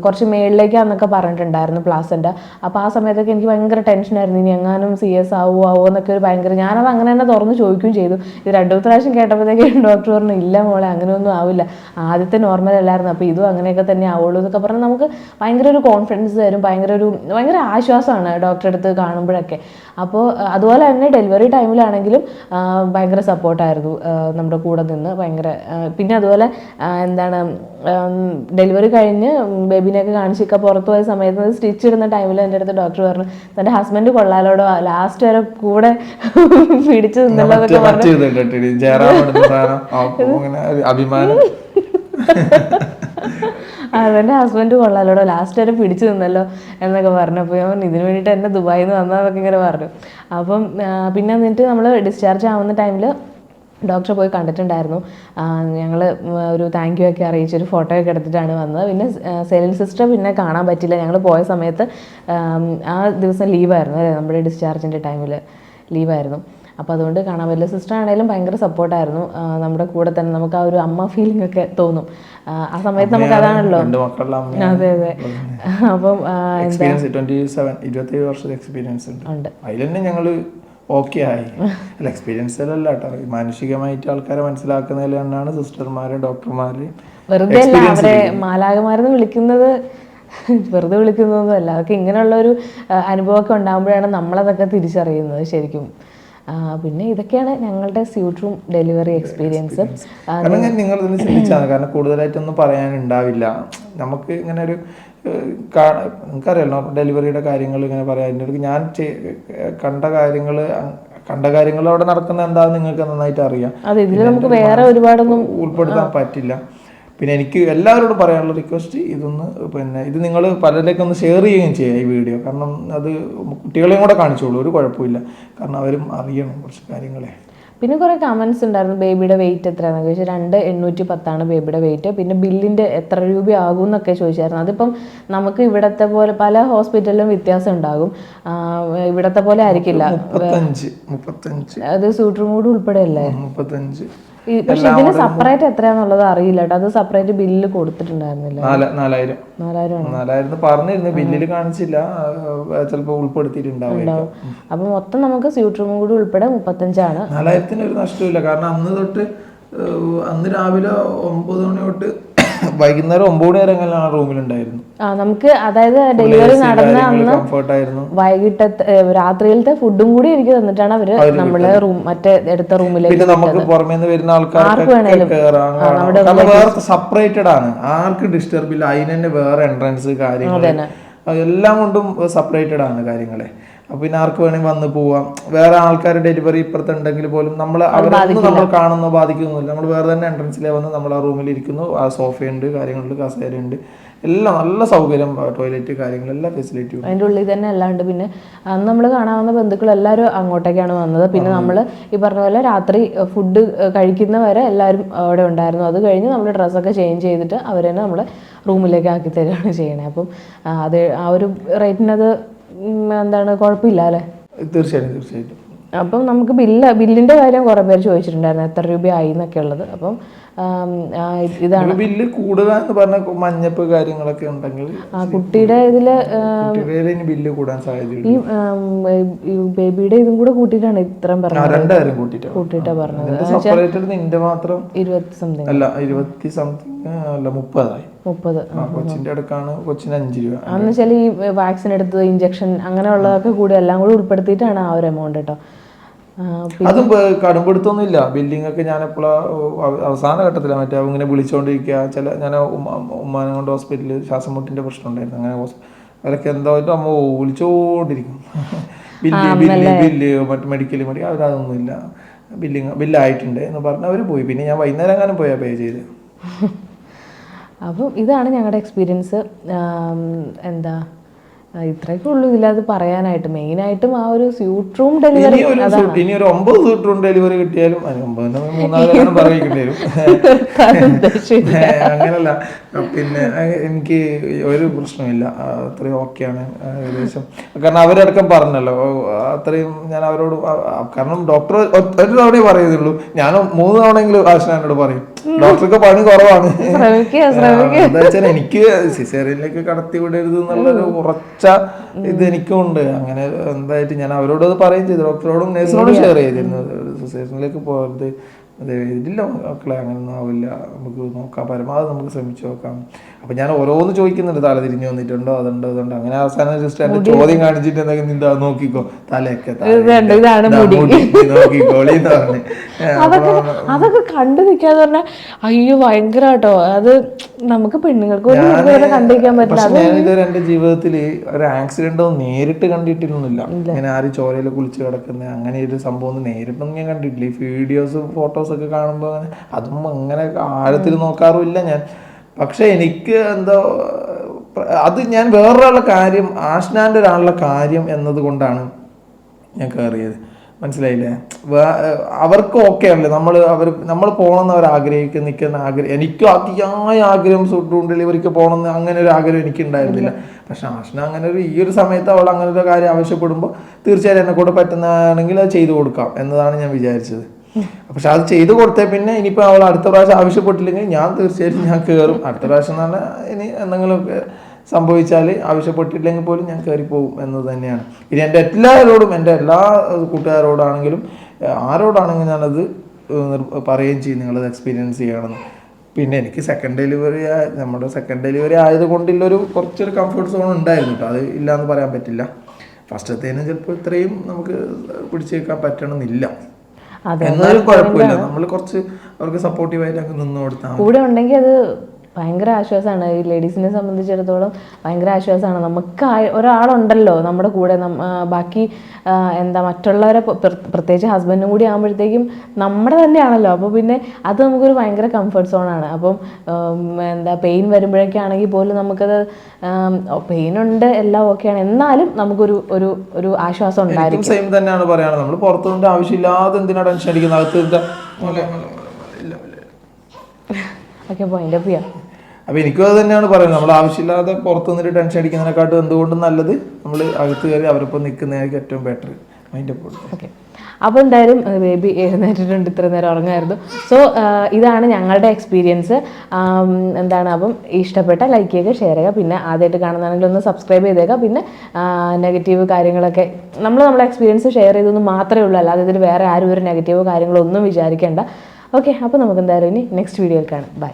കുറച്ച് മേളിലേക്കാന്നൊക്കെ പറഞ്ഞിട്ടുണ്ടായിരുന്നു പ്ലാസൻ്റ. അപ്പോൾ ആ സമയത്തൊക്കെ എനിക്ക് ഭയങ്കര ടെൻഷനായിരുന്നു, ഇനി എങ്ങാനും CS ആവുമോ എന്നൊക്കെ ഒരു ഭയങ്കര. ഞാനത് അങ്ങനെ തന്നെ തുറന്ന് ചോദിക്കുകയും ചെയ്തു. ഇത് 2 പ്രാവശ്യം കേട്ടപ്പോഴത്തേക്കും ഡോക്ടർ പറഞ്ഞു ഇല്ല മോളെ അങ്ങനെയൊന്നും ആവില്ല, ആദ്യത്തെ നോർമൽ അല്ലായിരുന്നു, അപ്പോൾ ഇതും അങ്ങനെയൊക്കെ തന്നെ ആവുള്ളൂ എന്നൊക്കെ പറഞ്ഞാൽ നമുക്ക് ഭയങ്കര ഒരു കോൺഫിഡൻസ് തരും, ഭയങ്കര ആശ്വാസമാണ് ഡോക്ടറെ അടുത്ത് കാണുമ്പോഴൊക്കെ. അപ്പോൾ അതുപോലെ തന്നെ ഡെലിവറി ടൈമിലാണെങ്കിലും ഭയങ്കര സപ്പോർട്ടായിരുന്നു നമ്മുടെ കൂടെ നിന്ന്, ഭയങ്കര. പിന്നെ അതുപോലെ ഡെലിവറി കഴിഞ്ഞ് ബേബിനെയൊക്കെ കാണിച്ചൊക്കെ പുറത്തു പോയ സമയത്ത് സ്റ്റിച്ച് ഇടുന്ന ടൈമിൽ എൻ്റെ അടുത്ത് ഡോക്ടർ പറഞ്ഞു തൻ്റെ ഹസ്ബൻഡ് കൊള്ളാലോടോ, ലാസ്റ്റ് വരെ കൂടെ പിടിച്ചു നിന്നല്ലോ എന്നൊക്കെ പറഞ്ഞു. അതെൻ്റെ ഹസ്ബൻഡ് കൊള്ളാലോടോ, ലാസ്റ്റ് വരെ പിടിച്ചു നിന്നല്ലോ എന്നൊക്കെ പറഞ്ഞപ്പോൾ ഞാൻ ഇതിന് വേണ്ടിയിട്ട് എന്നെ ദുബായിൽ നിന്ന് വന്നതെന്നൊക്കെ ഇങ്ങനെ പറഞ്ഞു. അപ്പം പിന്നെ എന്നിട്ട് നമ്മൾ ഡിസ്ചാർജ് ആവുന്ന ടൈമിൽ ഡോക്ടറെ പോയി കണ്ടിട്ടുണ്ടായിരുന്നു. ഞങ്ങൾ ഒരു താങ്ക് യു ഒക്കെ അറിയിച്ചൊരു ഫോട്ടോ ഒക്കെ എടുത്തിട്ടാണ് വന്നത്. പിന്നെ സെലിൻ സിസ്റ്റർ പിന്നെ കാണാൻ പറ്റില്ല, ഞങ്ങൾ പോയ സമയത്ത് ആ ദിവസം ലീവായിരുന്നു അല്ലേ, നമ്മുടെ ഡിസ്ചാർജിൻ്റെ ടൈമിൽ ലീവായിരുന്നു. അപ്പോൾ അതുകൊണ്ട് കാണാൻ പറ്റില്ല. സിസ്റ്റർ ആണെങ്കിലും ഭയങ്കര സപ്പോർട്ടായിരുന്നു നമ്മുടെ കൂടെ തന്നെ. നമുക്ക് ആ ഒരു അമ്മ ഫീലിംഗ് ഒക്കെ തോന്നും ആ സമയത്ത്, നമുക്ക് അതാണല്ലോ. അതെ അതെ. അപ്പം 27 വർഷത്തെ എക്സ്പീരിയൻസ് ഉണ്ട്. അതിൽ തന്നെ ഞങ്ങൾ ഓക്കെ ആയി. അല്ല എക്സ്പീരിയൻസിലല്ല കേട്ടോ, മാനുഷികമായിട്ട് ആൾക്കാരെ മനസ്സിലാക്കുന്നതിൽ തന്നെയാണ് സിസ്റ്റർമാര് ഡോക്ടർമാര്. വെറുതെ അല്ല അവരെ മാലാഖമാരെന്ന് വിളിക്കുന്നത്, വെറുതെ വിളിക്കുന്നതൊന്നും അല്ല. അതൊക്കെ ഇങ്ങനെയുള്ള ഒരു അനുഭവമൊക്കെ ഉണ്ടാകുമ്പോഴാണ് നമ്മളതൊക്കെ തിരിച്ചറിയുന്നത് ശരിക്കും. പിന്നെ ഇതൊക്കെയാണ് ഞങ്ങളുടെ സ്യൂട്ട് റൂം ഡെലിവറി എക്സ്പീരിയൻസ്. കാരണം ഞാൻ നിങ്ങൾ ഇതിന് ചിന്തിച്ചാണ്, കാരണം കൂടുതലായിട്ടൊന്നും പറയാനുണ്ടാവില്ല. നമുക്ക് ഇങ്ങനെ ഒരു നിങ്ങൾക്കറിയാലോ ഡെലിവറിയുടെ കാര്യങ്ങൾ ഇങ്ങനെ പറയാൻ, ഞാൻ കണ്ട കാര്യങ്ങൾ അവിടെ നടക്കുന്ന എന്താണെന്ന് നിങ്ങൾക്ക് നന്നായിട്ട് അറിയാം. നമുക്ക് വേറെ ഒരുപാടൊന്നും ഉൾപ്പെടുത്താൻ പറ്റില്ല. പിന്നെ എനിക്ക് എല്ലാവരോടും പറയാനുള്ള റിക്വസ്റ്റ്, ഇത് നിങ്ങൾ പലരിലേക്കും ഒന്ന് ഷെയർ ചെയ്യുകയും ചെയ്യുക ഈ വീഡിയോ. കാരണം അത് കുട്ടികളെയും കൂടെ കാണിച്ചോളൂ, ഒരു കുഴപ്പമില്ല. കാരണം അവരും അറിയണം കുറച്ച് കാര്യങ്ങളെ. പിന്നെ കുറേ കമൻസ് ഉണ്ടായിരുന്നു, ബേബിയുടെ വെയിറ്റ് എത്രയാണെന്ന് ചോദിച്ചാൽ 2,810 ബേബിയുടെ വെയിറ്റ്. പിന്നെ ബില്ലിൻ്റെ എത്ര രൂപയാകും എന്നൊക്കെ ചോദിച്ചായിരുന്നു. അതിപ്പം നമുക്ക് ഇവിടത്തെ പോലെ പല ഹോസ്പിറ്റലിലും വ്യത്യാസം ഉണ്ടാകും, ഇവിടത്തെ പോലെ ആയിരിക്കില്ല. 35 അത് സൂട്ട് റൂം കൂടി ഉൾപ്പെടെയല്ലേ? 35. പക്ഷെ ഇതിന് സെപ്പറേറ്റ് എത്രയാന്നുള്ളത് അറിയില്ല കേട്ടോ. അത് സെപ്പറേറ്റ് ബില്ല് കൊടുത്തിട്ടുണ്ടായിരുന്നില്ല. 4,000 പറഞ്ഞിരുന്നു, ബില്ലിൽ കാണിച്ചില്ല, ചിലപ്പോൾ ഉൾപ്പെടുത്തിയിട്ടുണ്ടാവും. അപ്പൊ മൊത്തം നമുക്ക് സ്യൂട്ട് റൂമും കൂടി ഉൾപ്പെടെ 35 4,000 ഒരു നഷ്ടമില്ല. കാരണം അന്ന് രാവിലെ 9 മണി തൊട്ട് വൈകുന്നേരം 9 മണി വരെ എങ്ങനെ ആ റൂമിലുണ്ടായിരുന്നു. നമുക്ക് അതായത് ഡെലിവറി നടന്ന അന്ന് വൈകിട്ടത്തെ രാത്രിയിലത്തെ ഫുഡും കൂടി എനിക്ക് തന്നിട്ടാണ് അവര് നമ്മളെ മറ്റേ എടുത്ത റൂമിലേക്ക്. നമുക്ക് പുറമേ നിന്ന് വരുന്ന ആൾക്കാർക്ക് സെപ്പറേറ്റഡ് ആണ്, ആർക്കും ഡിസ്റ്റർബ് ഇല്ല. അതിന് തന്നെ വേറെ എൻട്രൻസ് കാര്യങ്ങൾ എല്ലാം കൊണ്ടും സെപ്പറേറ്റഡ് ആണ് കാര്യങ്ങളെ. അപ്പൊ പിന്നെ ആർക്ക് വേണമെങ്കിൽ വന്ന് പോവാം. വേറെ ആൾക്കാർ ഡെലിവറി ഇപ്പുറത്തുണ്ടെങ്കിൽ പോലും അവരൊന്നും നമ്മൾ കാണുന്നോ ബാധിക്കുന്നില്ല. നമ്മൾ വേറെ തന്നെ എൻട്രൻസിലെ വന്ന് നമ്മൾ ആ റൂമിൽ ഇരിക്കുന്നു. ആ സോഫയുണ്ട്, കാര്യങ്ങളുണ്ട്, കസേരയുണ്ട്, എല്ലാം നല്ല സൗകര്യം, ടോയ്ലറ്റ് കാര്യങ്ങളെല്ലാം ഫെസിലിറ്റി ഉണ്ട് അതിൻ്റെ ഉള്ളിൽ തന്നെ. അല്ലാണ്ട് പിന്നെ അന്ന് നമ്മൾ കാണാവുന്ന ബന്ധുക്കൾ എല്ലാവരും അങ്ങോട്ടേക്കാണ് വന്നത്. പിന്നെ നമ്മൾ ഈ പറഞ്ഞ പോലെ രാത്രി ഫുഡ് കഴിക്കുന്നവരെ എല്ലാവരും അവിടെ ഉണ്ടായിരുന്നു. അത് കഴിഞ്ഞ് നമ്മൾ ഡ്രസ്സൊക്കെ ചേഞ്ച് ചെയ്തിട്ട് അവർ തന്നെ നമ്മളെ റൂമിലേക്ക് ആക്കി തരികയാണ് ചെയ്യണേ. അപ്പം അത് ആ ഒരു റേറ്റിനത് കുഴപ്പമില്ല അല്ലേ? തീർച്ചയായിട്ടും. അപ്പം നമുക്ക് ബില്ലിന്റെ കാര്യം കുറെ പേര് ചോദിച്ചിട്ടുണ്ടായിരുന്നു, എത്ര രൂപയായി എന്നൊക്കെ ഉള്ളത്. അപ്പം ഇതാണ് ബില്ല് കൂടുക എന്ന് പറഞ്ഞ മഞ്ഞപ്പ് കാര്യങ്ങളൊക്കെ ഉണ്ടെങ്കിൽ കുട്ടിയുടെ ഇതില് ബില്ല് കൂടാൻ സാധ്യതയുണ്ട്. ഈ ബേബിയുടെ ഇതും കൂടെ കൂട്ടിയിട്ടാണ് ഇത്രയും പറഞ്ഞത്. കൂട്ടിയിട്ടാ പറഞ്ഞത്. 20 അല്ല 20 സംതിങ് അല്ല 30 കൊച്ചിന്റെ അടുക്കാണ്. കൊച്ചിന് 5 രൂപ. അന്ന് വെച്ചാൽ ഈ വാക്സിൻ എടുത്തത്, ഇഞ്ചക്ഷൻ അങ്ങനെയുള്ളതൊക്കെ കൂടി എല്ലാം കൂടി ഉൾപ്പെടുത്തിയിട്ടാണ് ആ ഒരു എമൗണ്ട് കേട്ടോ. അതും കടുംപിടുത്തൊന്നുമില്ല. ബില്ലിംഗ് ഒക്കെ ഞാൻ എപ്പോഴാണ് അവസാന ഘട്ടത്തിലാണ് മറ്റേ ഇങ്ങനെ വിളിച്ചോണ്ടിരിക്കുക. ഞാൻ ഉമ്മാനെ കൊണ്ട് ഹോസ്പിറ്റലിൽ ശ്വാസം മുട്ടിന്റെ പ്രശ്നം ഉണ്ടായിരുന്നു. അങ്ങനെ അവരൊക്കെ എന്തായിട്ട് അമ്മ വിളിച്ചോണ്ടിരിക്കും, ബില്ല് മറ്റു മെഡിക്കൽ അവരതൊന്നുമില്ല, ബില്ലായിട്ടുണ്ട് എന്ന് പറഞ്ഞ് അവർ പോയി. പിന്നെ ഞാൻ വൈകുന്നേരം എങ്ങാനും പോയാൽ പേ ചെയ്ത്. അപ്പം ഇതാണ് ഞങ്ങളുടെ എക്സ്പീരിയൻസ്. ഇത്രയൊക്കെ ഉള്ളൂ ഇതിലത് പറയാനായിട്ട്. മെയിനായിട്ടും ആ ഒരു സ്യൂട്ട് റൂം ഡെലിവറി, ഇനി ഒരു 9 സ്യൂട്ട് റൂം ഡെലിവറി കിട്ടിയാലും 9 പറയിക്കേണ്ടി വരും. അങ്ങനല്ല, പിന്നെ എനിക്ക് ഒരു പ്രശ്നമില്ല, അത്രയും ഓക്കെയാണ് ഏകദേശം. കാരണം അവരടക്കം പറഞ്ഞല്ലോ അത്രയും. ഞാൻ അവരോട്, കാരണം ഡോക്ടർ ഒരു തവണയേ പറയുന്നുള്ളൂ, ഞാൻ 3 തവണയെങ്കിലും ആശാനോട് പറയും, ഡോക്ടർക്ക് പണി കുറവാണ്. എന്താ വെച്ചാൽ എനിക്ക് സിസേറിയനിലേക്ക് കടത്തി വിടരുത് എന്നുള്ളൊരു ഉറച്ച ഇത് എനിക്കുണ്ട്. അങ്ങനെ എന്തായിട്ട് ഞാൻ അവരോട് അത് പറയുകയും ചെയ്തു, ഡോക്ടറോടും നേഴ്സിനോടും ഷെയർ ചെയ്തിരുന്നു, സിസേറിയനിലേക്ക് പോകരുത്, അതെ ഇതില്ല മക്കളെ, അങ്ങനെയൊന്നും ആവില്ല, നമുക്ക് നോക്കാം, പരമാവധി നമുക്ക് ശ്രമിച്ചു നോക്കാം. അപ്പൊ ഞാൻ ഓരോന്ന് ചോദിക്കുന്നുണ്ട്, തല തിരിഞ്ഞു വന്നിട്ടുണ്ടോ, അതുണ്ടോ ഇതുണ്ടോ. അങ്ങനെ അവസാനം ജസ്റ്റ് എന്റെ ചോദ്യം കാണിച്ചിട്ട് എന്തെങ്കിലും നിന്താ നോക്കിക്കോ, തലയൊക്കെ നോക്കിക്കോളിന്ന് പറഞ്ഞു. അതൊക്കെ കണ്ടു നിൽക്കാന്ന് പറഞ്ഞാൽ അയ്യോ ഭയങ്കര കേട്ടോ. അത് നമുക്ക് പെണ്ണുങ്ങൾക്ക് കണ്ടിരിക്കാൻ പറ്റില്ല. ഞാനിതുവരെ എന്റെ ജീവിതത്തിൽ ഒരു ആക്സിഡന്റോ നേരിട്ട് കണ്ടിട്ടിരുന്നില്ല. ഇങ്ങനെ ആരും ചോരയിൽ കുളിച്ച് കിടക്കുന്ന അങ്ങനെ ഒരു സംഭവം നേരിട്ടൊന്നും ഞാൻ കണ്ടിട്ടില്ല. ഈ വീഡിയോസും ഫോട്ടോസൊക്കെ കാണുമ്പോൾ അതും അങ്ങനെ ആഴത്തിൽ നോക്കാറുമില്ല ഞാൻ. പക്ഷെ എനിക്ക് എന്തോ അത് ഞാൻ വേറൊരാളുടെ കാര്യം, ആഷ്നാന്റെ ഒരാളുടെ കാര്യം എന്നത് കൊണ്ടാണ് ഞാൻ കയറിയത്. മനസ്സിലായില്ലേ? അവർക്ക് ഓക്കെ ആണല്ലേ, നമ്മൾ പോകണമെന്ന് അവർ ആഗ്രഹിക്കുന്ന നിൽക്കുന്ന എനിക്കും അതിയായ ആഗ്രഹം സൂട്ട് റൂം ഡെലിവറിക്ക് പോകണമെന്ന് അങ്ങനെ ഒരു ആഗ്രഹം എനിക്ക് ഉണ്ടായിരുന്നില്ല. പക്ഷെ ആഷ്ന അങ്ങനെ ഈ ഒരു സമയത്ത് അവൾ അങ്ങനെ ഒരു കാര്യം ആവശ്യപ്പെടുമ്പോൾ തീർച്ചയായും എന്നെ കൂടെ പറ്റുന്നതാണെങ്കിൽ അത് ചെയ്തു കൊടുക്കാം എന്നതാണ് ഞാൻ വിചാരിച്ചത്. പക്ഷെ അത് ചെയ്തു കൊടുത്തേ പിന്നെ ഇനിയിപ്പോൾ അവൾ അടുത്ത പ്രാവശ്യം ആവശ്യപ്പെട്ടില്ലെങ്കിൽ ഞാൻ തീർച്ചയായിട്ടും ഞാൻ കയറും. അടുത്ത പ്രാവശ്യം എന്ന് പറഞ്ഞാൽ ഇനി എന്തെങ്കിലുമൊക്കെ സംഭവിച്ചാൽ ആവശ്യപ്പെട്ടില്ലെങ്കിൽ പോലും ഞാൻ കയറിപ്പോകും എന്നത് തന്നെയാണ്. ഇനി എൻ്റെ എല്ലാ കൂട്ടുകാരോടാണെങ്കിലും ആരോടാണെങ്കിലും ഞാനത് പറയുകയും ചെയ്യും, നിങ്ങളത് എക്സ്പീരിയൻസ് ചെയ്യണമെന്ന്. പിന്നെ എനിക്ക് നമ്മുടെ സെക്കൻഡ് ഡെലിവറി ആയതുകൊണ്ടുള്ളൊരു കുറച്ചൊരു കംഫർട്ട് സോൺ ഉണ്ടായിരുന്നു കേട്ടോ, അത് ഇല്ലയെന്ന് പറയാൻ പറ്റില്ല. ഫസ്റ്റത്തേന് ചിലപ്പോൾ ഇത്രയും നമുക്ക് പിടിച്ചു വെക്കാൻ പറ്റണമെന്നില്ല. അതെ, എന്നാലും കുഴപ്പമില്ല, നമ്മൾ കുറച്ച് അവർക്ക് സപ്പോർട്ടീവായിട്ട് അങ്ങ് നിന്ന് കൊടുത്താൽ കൂടെ ഉണ്ടെങ്കിൽ അത് ഭയങ്കര ആശ്വാസമാണ്. ഈ ലേഡീസിനെ സംബന്ധിച്ചിടത്തോളം ഭയങ്കര ആശ്വാസമാണ്. നമുക്ക് ഒരാളുണ്ടല്ലോ നമ്മുടെ കൂടെ. ബാക്കി എന്താ മറ്റുള്ളവരെ പ്രത്യേകിച്ച് ഹസ്ബൻഡും കൂടി ആകുമ്പോഴത്തേക്കും നമ്മുടെ തന്നെയാണല്ലോ. അപ്പോൾ പിന്നെ അത് നമുക്കൊരു ഭയങ്കര കംഫർട്ട് സോണാണ്. അപ്പം എന്താ പെയിൻ വരുമ്പോഴൊക്കെയാണെങ്കിൽ പോലും നമുക്കത് പെയിനുണ്ട് എല്ലാം ഓക്കെയാണ്, എന്നാലും നമുക്കൊരു ഒരു ഒരു ആശ്വാസം ഉണ്ടായിരിക്കും. സെയിം തന്നെയാണ് പറയുന്നത്. നമ്മൾ പുറത്തുകൊണ്ട് ആവശ്യമില്ലാതെ എന്തിനാ ടെൻഷൻ അടിക്കുന്നത്, അകത്ത് ഓക്കെ പോയിന്റ് അപ്പ് ചെയ്യാം. അപ്പോൾ എനിക്കും അത് തന്നെയാണ് പറയുന്നത്. നമ്മൾ ആവശ്യമില്ലാതെ പുറത്തു നിന്നിട്ട് ടെൻഷൻ അടിക്കുന്നതിനെക്കാട്ടും എന്തുകൊണ്ടും നല്ലത് നമ്മൾ അകത്ത് കയറി അവരിപ്പോൾ നിൽക്കുന്നതായിരിക്കും ഏറ്റവും ബെറ്റർ. Mind up. ഓക്കെ, അപ്പോൾ എന്തായാലും ബേബി എഴുന്നേറ്റിട്ടുണ്ട്, ഇത്ര നേരം ഉറങ്ങായിരുന്നു. സോ ഇതാണ് ഞങ്ങളുടെ എക്സ്പീരിയൻസ്. എന്താണ്, അപ്പം ഇഷ്ടപ്പെട്ട ലൈക്ക് ചെയ്യുക, ഷെയർ ചെയ്യുക, പിന്നെ ആദ്യമായിട്ട് കാണുന്നതാണെങ്കിൽ ഒന്ന് സബ്സ്ക്രൈബ് ചെയ്തേക്കുക. പിന്നെ നെഗറ്റീവ് കാര്യങ്ങളൊക്കെ നമ്മളെ എക്സ്പീരിയൻസ് ഷെയർ ചെയ്തെന്ന് മാത്രമേ ഉള്ളൂ, അല്ലാതെ ഇതിൽ വേറെ ആരും ഒരു നെഗറ്റീവ് കാര്യങ്ങളൊന്നും വിചാരിക്കേണ്ട. ഓക്കെ, അപ്പോൾ നമുക്ക് എന്തായാലും ഇനി നെക്സ്റ്റ് വീഡിയോയിൽ കാണാം. ബൈ.